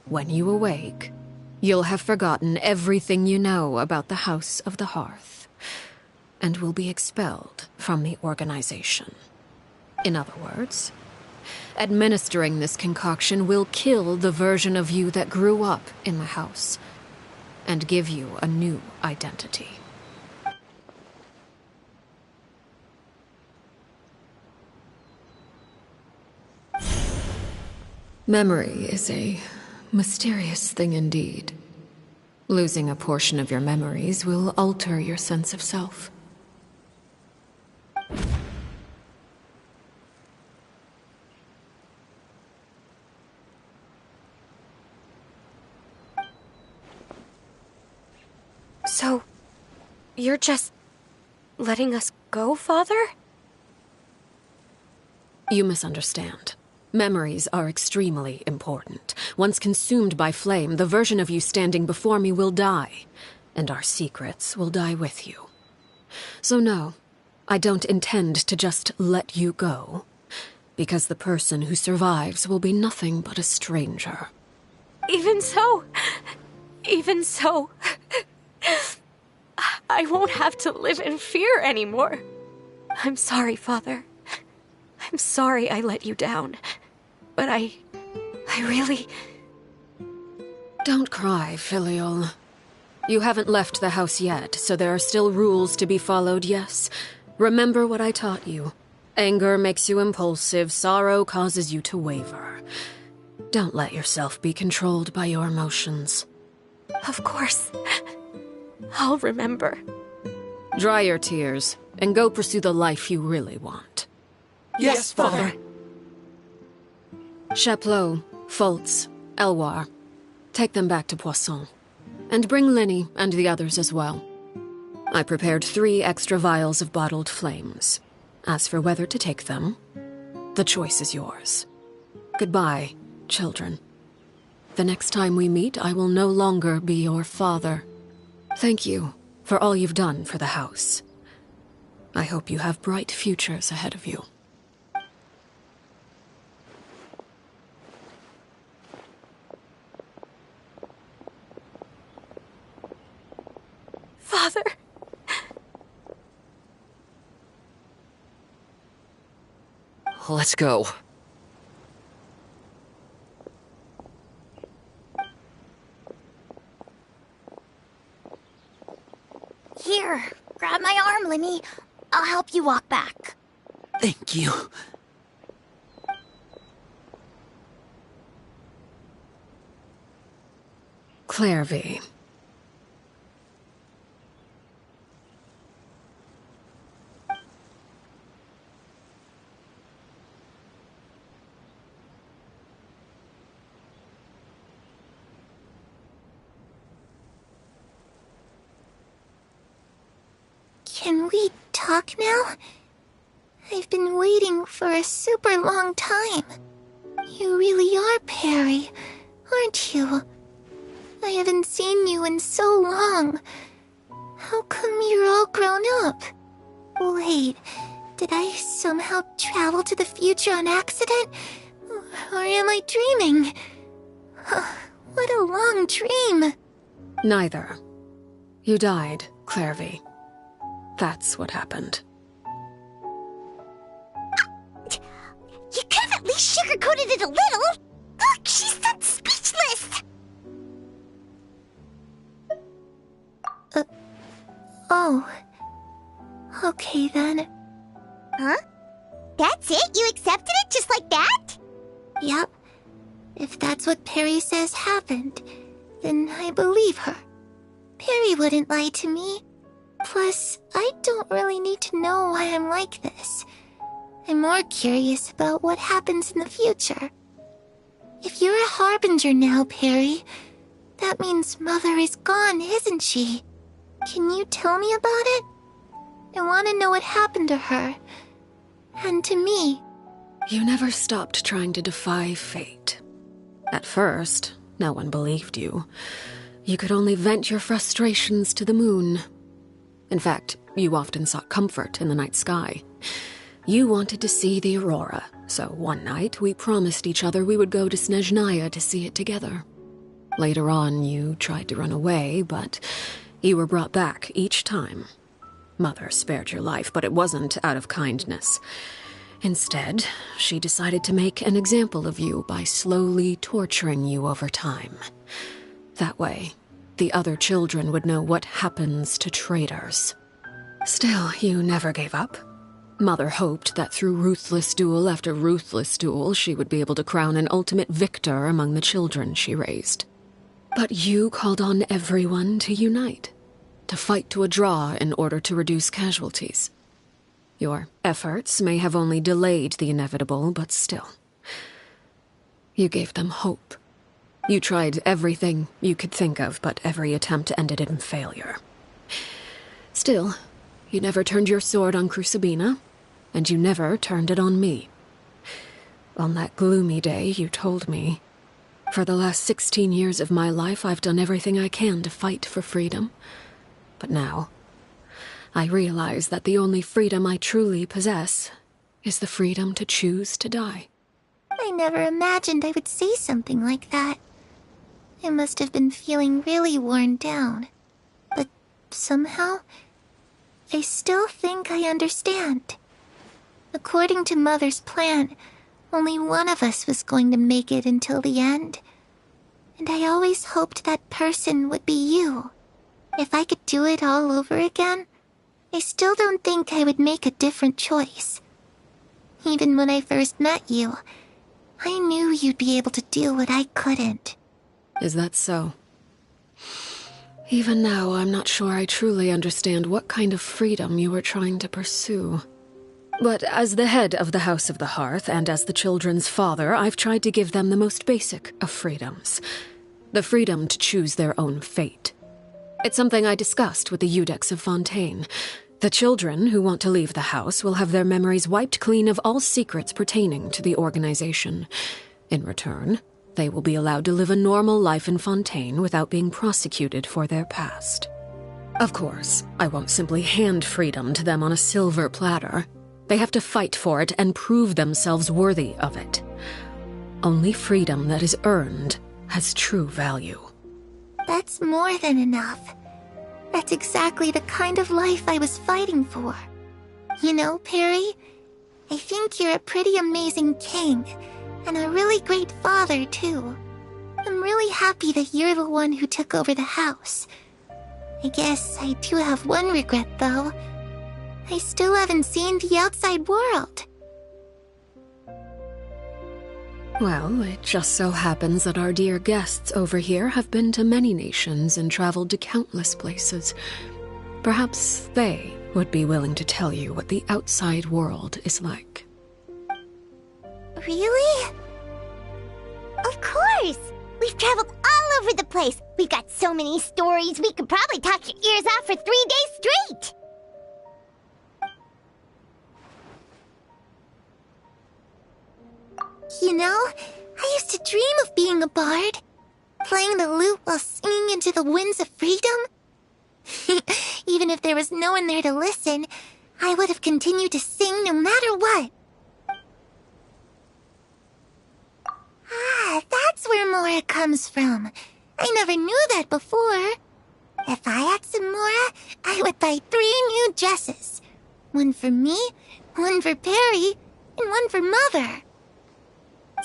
When you awake, you'll have forgotten everything you know about the House of the Hearth, and will be expelled from the organization. In other words, administering this concoction will kill the version of you that grew up in the house, and give you a new identity. Memory is a mysterious thing indeed. Losing a portion of your memories will alter your sense of self. So, you're just letting us go, Father? You misunderstand. Memories are extremely important. Once consumed by flame, the version of you standing before me will die, and our secrets will die with you. So no, I don't intend to just let you go, because the person who survives will be nothing but a stranger. Even so, I won't have to live in fear anymore. I'm sorry, Father. I'm sorry I let you down. But I really... Don't cry, Filial. You haven't left the house yet, so there are still rules to be followed, yes? Remember what I taught you. Anger makes you impulsive, sorrow causes you to waver. Don't let yourself be controlled by your emotions. Of course. I'll remember. Dry your tears, and go pursue the life you really want. Yes, Father. Chaplot, Foltz, Elwar. Take them back to Poisson. And bring Linny and the others as well. I prepared 3 extra vials of bottled flames. As for whether to take them, the choice is yours. Goodbye, children. The next time we meet, I will no longer be your father. Thank you for all you've done for the house. I hope you have bright futures ahead of you. Father! Let's go. Here, grab my arm, Linny. I'll help you walk back. Thank you. Clairvy. Can we talk now? I've been waiting for a super long time. You really are Perry, aren't you? I haven't seen you in so long. How come you're all grown up? Wait, did I somehow travel to the future on accident? Or am I dreaming? What a long dream. Neither. You died, Clairvy. That's what happened. You could have at least sugarcoated it a little. Look, she's done speechless. Oh. Okay then. Huh? That's it? You accepted it just like that? Yep. If that's what Perry says happened, then I believe her. Perry wouldn't lie to me. Plus, I don't really need to know why I'm like this. I'm more curious about what happens in the future. If you're a harbinger now, Perry, that means Mother is gone, isn't she? Can you tell me about it? I want to know what happened to her. And to me. You never stopped trying to defy fate. At first, no one believed you. You could only vent your frustrations to the moon. In fact, you often sought comfort in the night sky. You wanted to see the aurora, so one night we promised each other we would go to Snezhnaya to see it together. Later on, you tried to run away, but you were brought back each time. Mother spared your life, but it wasn't out of kindness. Instead, she decided to make an example of you by slowly torturing you over time. That way, the other children would know what happens to traitors. Still, you never gave up. Mother hoped that through ruthless duel after ruthless duel, she would be able to crown an ultimate victor among the children she raised. But you called on everyone to unite, to fight to a draw in order to reduce casualties. Your efforts may have only delayed the inevitable, but still. You gave them hope. You tried everything you could think of, but every attempt ended in failure. Still, you never turned your sword on Crucibina, and you never turned it on me. On that gloomy day, you told me, "For the last 16 years of my life, I've done everything I can to fight for freedom. But now, I realize that the only freedom I truly possess is the freedom to choose to die." I never imagined I would say something like that. I must have been feeling really worn down. But somehow, I still think I understand. According to Mother's plan, only one of us was going to make it until the end. And I always hoped that person would be you. If I could do it all over again, I still don't think I would make a different choice. Even when I first met you, I knew you'd be able to do what I couldn't. Is that so? Even now, I'm not sure I truly understand what kind of freedom you were trying to pursue. But as the head of the House of the Hearth, and as the children's father, I've tried to give them the most basic of freedoms. The freedom to choose their own fate. It's something I discussed with the Iudex of Fontaine. The children who want to leave the house will have their memories wiped clean of all secrets pertaining to the organization. In return, they will be allowed to live a normal life in Fontaine without being prosecuted for their past. Of course, I won't simply hand freedom to them on a silver platter. They have to fight for it and prove themselves worthy of it. Only freedom that is earned has true value. That's more than enough. That's exactly the kind of life I was fighting for. You know, Perry, I think you're a pretty amazing king, and a really great father, too. I'm really happy that you're the one who took over the house. I guess I do have one regret, though. I still haven't seen the outside world. Well, it just so happens that our dear guests over here have been to many nations and traveled to countless places. Perhaps they would be willing to tell you what the outside world is like. Really? Of course! We've traveled all over the place. We've got so many stories, we could probably talk your ears off for 3 days straight! You know, I used to dream of being a bard. Playing the lute while singing into the winds of freedom. Even if there was no one there to listen, I would have continued to sing no matter what. Ah, that's where Mora comes from. I never knew that before. If I had some Mora, I would buy 3 new dresses. One for me, one for Perry, and one for Mother.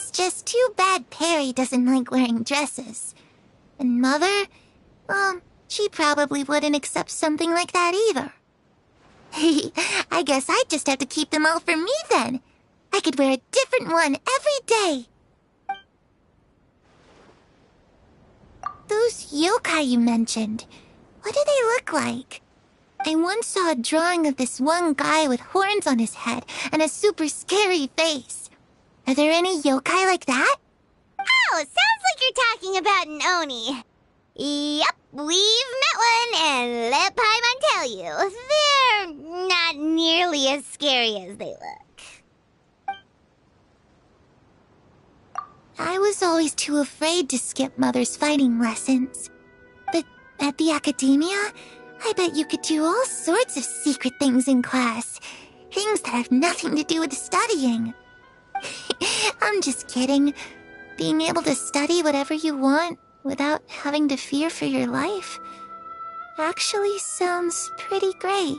It's just too bad Perry doesn't like wearing dresses. And Mother, well, she probably wouldn't accept something like that either. I guess I'd just have to keep them all for me then. I could wear a different one every day. Those yokai you mentioned, what do they look like? I once saw a drawing of this one guy with horns on his head and a super scary face. Are there any yokai like that? Oh, sounds like you're talking about an Oni. Yep, we've met one, and let Paimon tell you, they're not nearly as scary as they look. I was always too afraid to skip Mother's fighting lessons. But at the academia, I bet you could do all sorts of secret things in class. Things that have nothing to do with studying. I'm just kidding. Being able to study whatever you want without having to fear for your life actually sounds pretty great.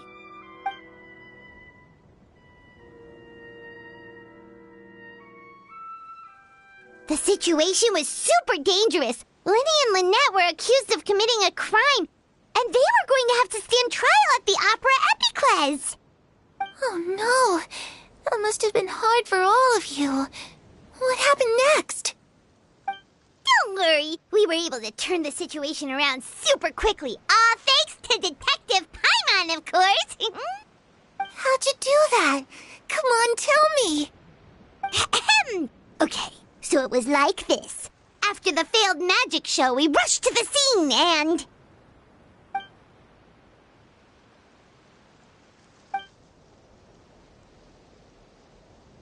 The situation was super dangerous. Lenny and Lynette were accused of committing a crime, and they were going to have to stand trial at the Opera Epicles. Oh no, that must have been hard for all of you. What happened next? Don't worry, we were able to turn the situation around super quickly. All thanks to Detective Paimon, of course. How'd you do that? Come on, tell me. Okay, so it was like this. After the failed magic show, we rushed to the scene and...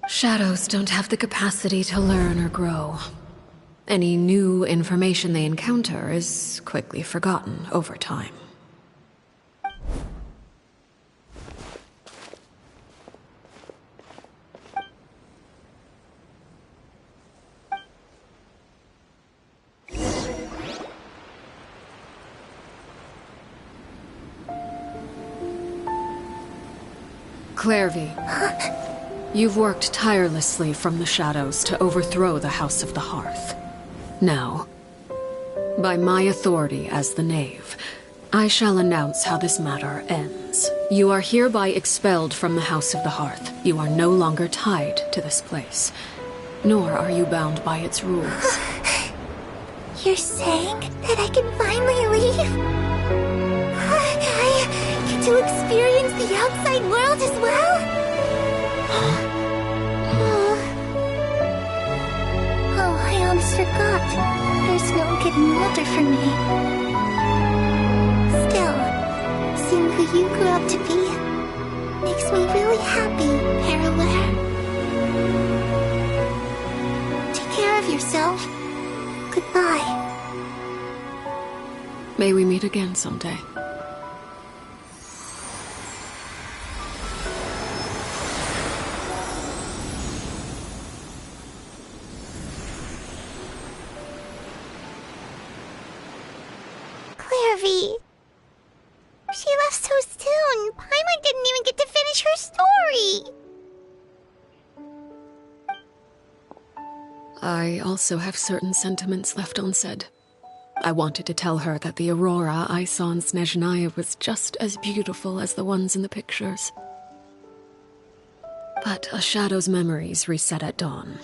Shadows don't have the capacity to learn or grow. Any new information they encounter is quickly forgotten over time. Clairvy, you've worked tirelessly from the shadows to overthrow the House of the Hearth. Now, by my authority as the Knave, I shall announce how this matter ends. You are hereby expelled from the House of the Hearth. You are no longer tied to this place, nor are you bound by its rules. You're saying that I can finally leave? I get to experience the outside world as well? I almost forgot. There's no getting older for me. Still, seeing who you grew up to be makes me really happy, Paraware. Take care of yourself. Goodbye. May we meet again someday. She left so soon. Paimon didn't even get to finish her story. I also have certain sentiments left unsaid. I wanted to tell her that the aurora I saw in Snezhnaya was just as beautiful as the ones in the pictures. But a shadow's memories reset at dawn.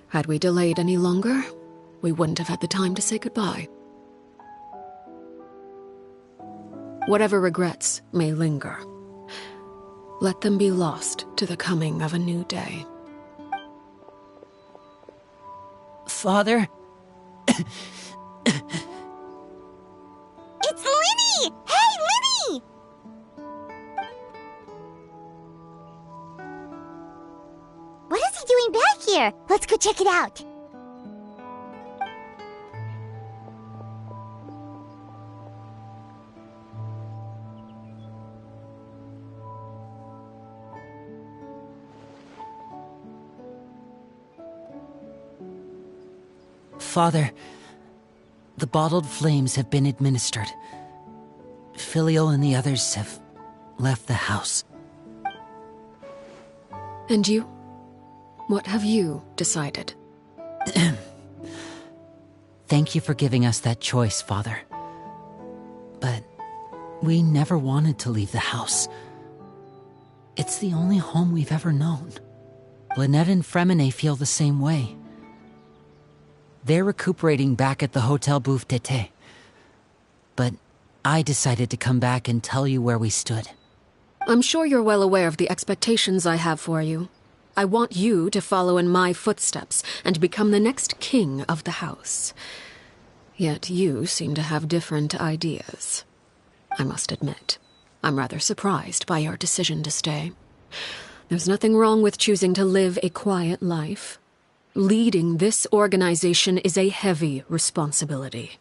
Had we delayed any longer, we wouldn't have had the time to say goodbye. Whatever regrets may linger, let them be lost to the coming of a new day. Father? It's Linny! Hey, Linny! What is he doing back here? Let's go check it out. Father, the bottled flames have been administered. Filial and the others have left the house. And you? What have you decided? Thank you for giving us that choice, Father. But we never wanted to leave the house. It's the only home we've ever known. Lynette and Fremine feel the same way. They're recuperating back at the Hotel Bouffe d'été. But I decided to come back and tell you where we stood. I'm sure you're well aware of the expectations I have for you. I want you to follow in my footsteps and become the next king of the house. Yet you seem to have different ideas. I must admit, I'm rather surprised by your decision to stay. There's nothing wrong with choosing to live a quiet life. Leading this organization is a heavy responsibility,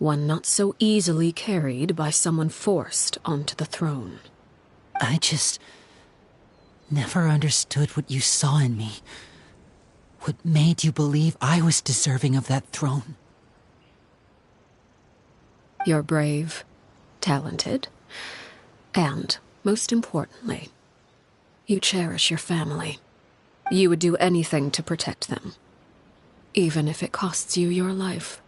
one not so easily carried by someone forced onto the throne. I just never understood what you saw in me. What made you believe I was deserving of that throne? You're brave, talented, and, most importantly, you cherish your family. You would do anything to protect them, even if it costs you your life.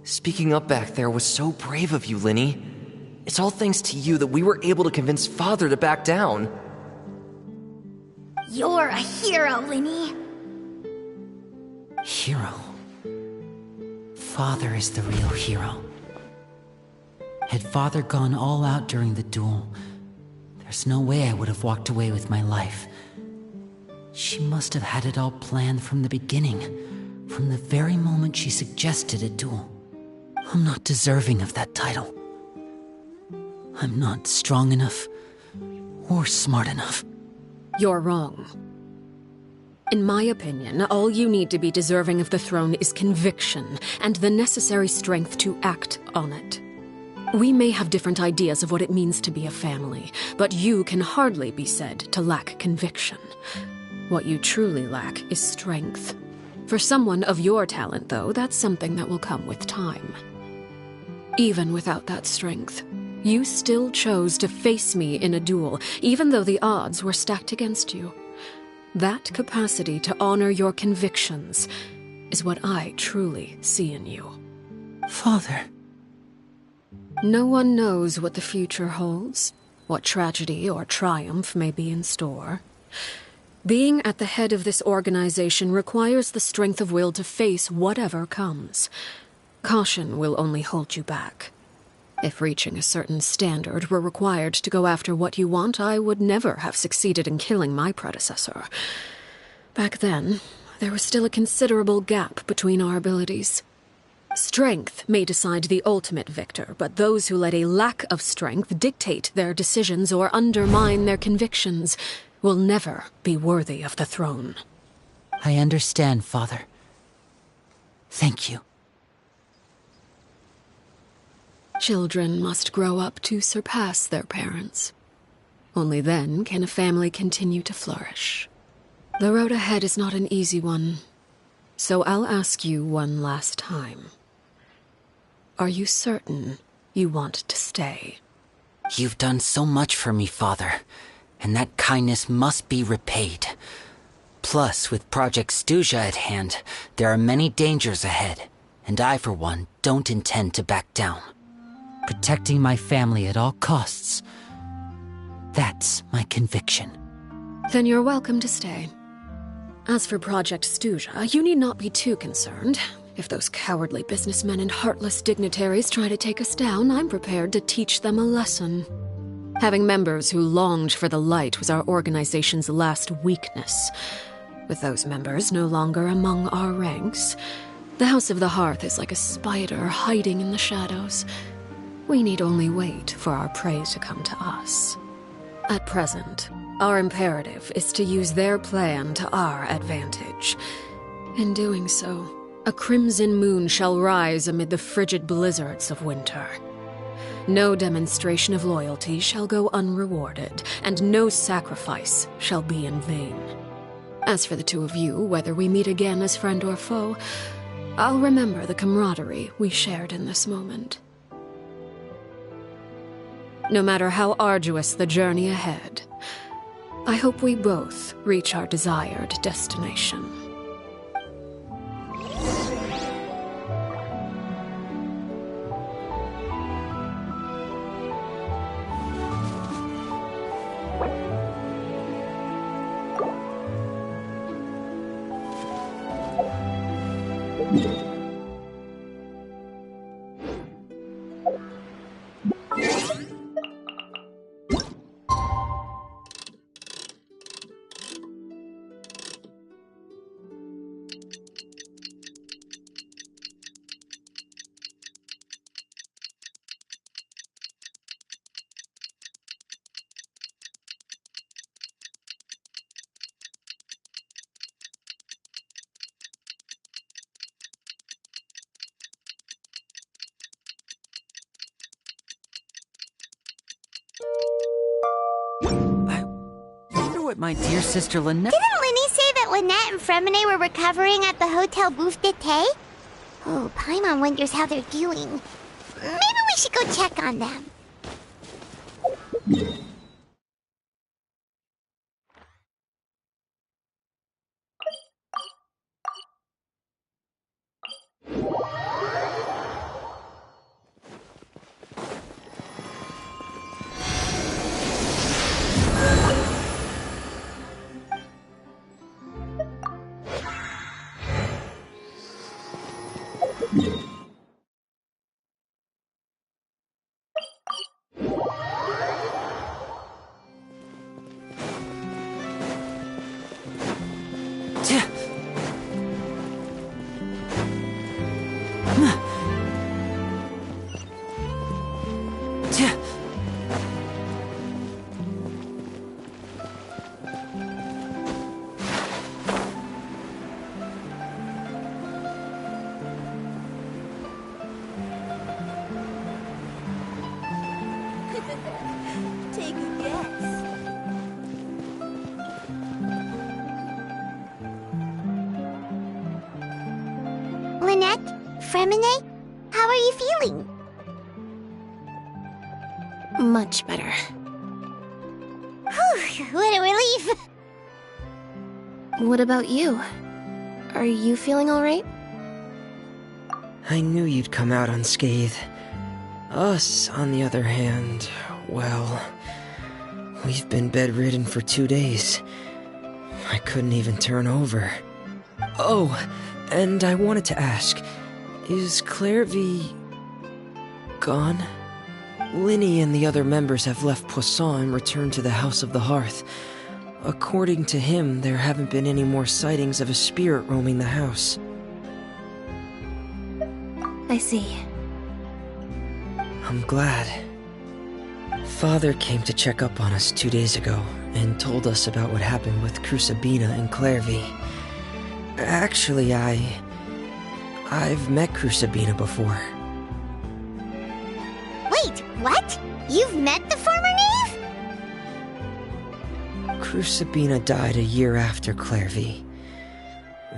Speaking up back there was so brave of you, Linny. It's all thanks to you that we were able to convince Father to back down. You're a hero, Linny. Hero? Father is the real hero. Had Father gone all out during the duel, there's no way I would have walked away with my life. She must have had it all planned from the beginning, from the very moment she suggested a duel. I'm not deserving of that title. I'm not strong enough or smart enough. You're wrong. In my opinion, all you need to be deserving of the throne is conviction and the necessary strength to act on it. We may have different ideas of what it means to be a family, but you can hardly be said to lack conviction. What you truly lack is strength. For someone of your talent, though, that's something that will come with time. Even without that strength, you still chose to face me in a duel, even though the odds were stacked against you. That capacity to honor your convictions is what I truly see in you. Father. No one knows what the future holds, what tragedy or triumph may be in store. Being at the head of this organization requires the strength of will to face whatever comes. Caution will only hold you back. If reaching a certain standard were required to go after what you want, I would never have succeeded in killing my predecessor. Back then, there was still a considerable gap between our abilities. Strength may decide the ultimate victor, but those who let a lack of strength dictate their decisions or undermine their convictions will never be worthy of the throne. I understand, Father. Thank you. Children must grow up to surpass their parents. Only then can a family continue to flourish. The road ahead is not an easy one, so I'll ask you one last time. Are you certain you want to stay? You've done so much for me, Father, and that kindness must be repaid. Plus, with Project Stuja at hand, there are many dangers ahead, and I, for one, don't intend to back down. Protecting my family at all costs. That's my conviction. Then you're welcome to stay. As for Project Stuja, you need not be too concerned. If those cowardly businessmen and heartless dignitaries try to take us down, I'm prepared to teach them a lesson. Having members who longed for the light was our organization's last weakness. With those members no longer among our ranks, the House of the Hearth is like a spider hiding in the shadows. We need only wait for our prey to come to us. At present, our imperative is to use their plan to our advantage. In doing so, a crimson moon shall rise amid the frigid blizzards of winter. No demonstration of loyalty shall go unrewarded, and no sacrifice shall be in vain. As for the two of you, whether we meet again as friend or foe, I'll remember the camaraderie we shared in this moment. no matter how arduous the journey ahead. I hope we both reach our desired destination. My dear sister Lynette. Didn't Linny say that Lynette and Fremine were recovering at the Hotel Bouffe d'été? Oh, Paimon wonders how they're doing. Maybe we should go check on them. Take a guess. Lynette? Fremine? How are you feeling? Much better. Whew, what a relief. What about you? Are you feeling alright? I knew you'd come out unscathed. Us, on the other hand, well, we've been bedridden for 2 days. I couldn't even turn over. Oh, and I wanted to ask, is Clairvy gone? Linny and the other members have left Poisson and returned to the House of the Hearth. According to him, there haven't been any more sightings of a spirit roaming the house. I see. I'm glad. Father came to check up on us 2 days ago and told us about what happened with Crusabina and Clairvy. Actually, I've met Crusabina before. Wait, what? You've met the former knave? Crusabina died a year after Clairvy.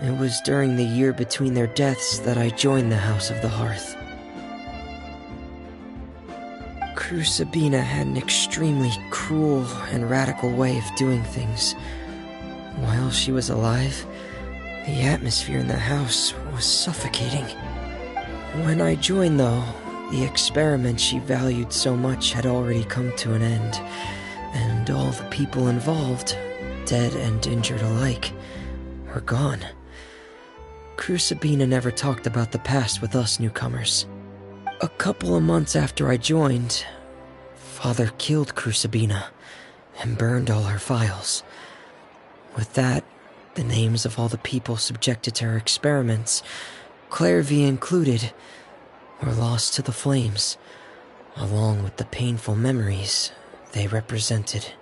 It was during the year between their deaths that I joined the House of the Hearth. Crusabina had an extremely cruel and radical way of doing things. While she was alive, the atmosphere in the house was suffocating. When I joined, though, the experiment she valued so much had already come to an end, and all the people involved, dead and injured alike, were gone. Crusabina never talked about the past with us newcomers. A couple of months after I joined, Father killed Crusabina and burned all her files. With that, the names of all the people subjected to her experiments, Clairvy included, were lost to the flames, along with the painful memories they represented.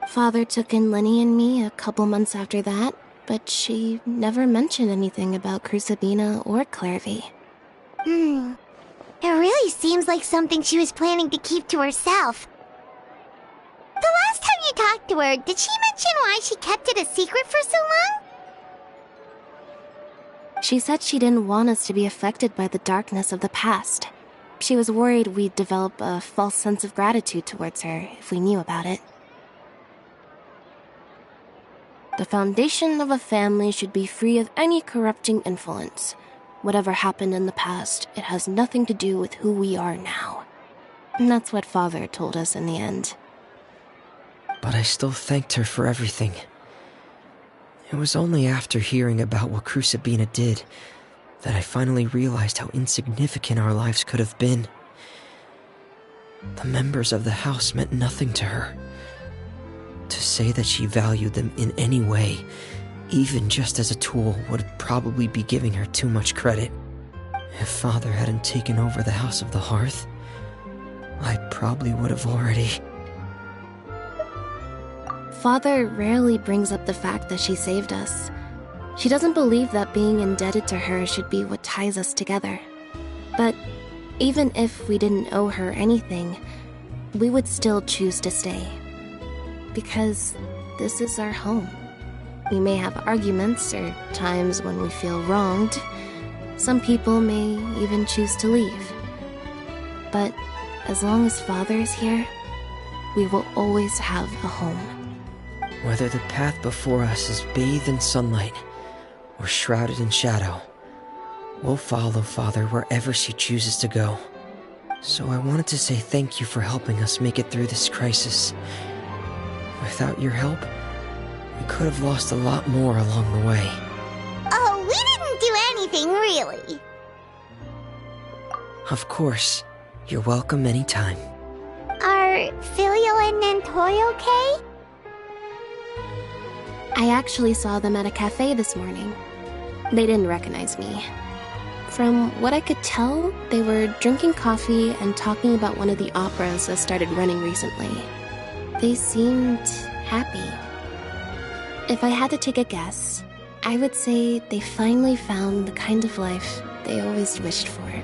Father took in Lenny and me a couple months after that, but she never mentioned anything about Crusabina or Clairvy. It really seems like something she was planning to keep to herself. The last time you talked to her, did she mention why she kept it a secret for so long? She said she didn't want us to be affected by the darkness of the past. She was worried we'd develop a false sense of gratitude towards her if we knew about it. The foundation of a family should be free of any corrupting influence. Whatever happened in the past, it has nothing to do with who we are now. And that's what Father told us in the end. But I still thanked her for everything. It was only after hearing about what Crucibina did that I finally realized how insignificant our lives could have been. The members of the house meant nothing to her. To say that she valued them in any way, even just as a tool, would probably be giving her too much credit. If Father hadn't taken over the House of the Hearth, I probably would have already... Father rarely brings up the fact that she saved us. She doesn't believe that being indebted to her should be what ties us together. But even if we didn't owe her anything, we would still choose to stay. Because this is our home. We may have arguments or times when we feel wronged. Some people may even choose to leave. But as long as Father is here, we will always have a home. Whether the path before us is bathed in sunlight or shrouded in shadow, we'll follow Father wherever she chooses to go. So I wanted to say thank you for helping us make it through this crisis. Without your help, we could have lost a lot more along the way. Oh, we didn't do anything, really. Of course. You're welcome anytime. Are Filio and Nantoy okay? I actually saw them at a cafe this morning. They didn't recognize me. From what I could tell, they were drinking coffee and talking about one of the operas that started running recently. They seemed happy. If I had to take a guess, I would say they finally found the kind of life they always wished for.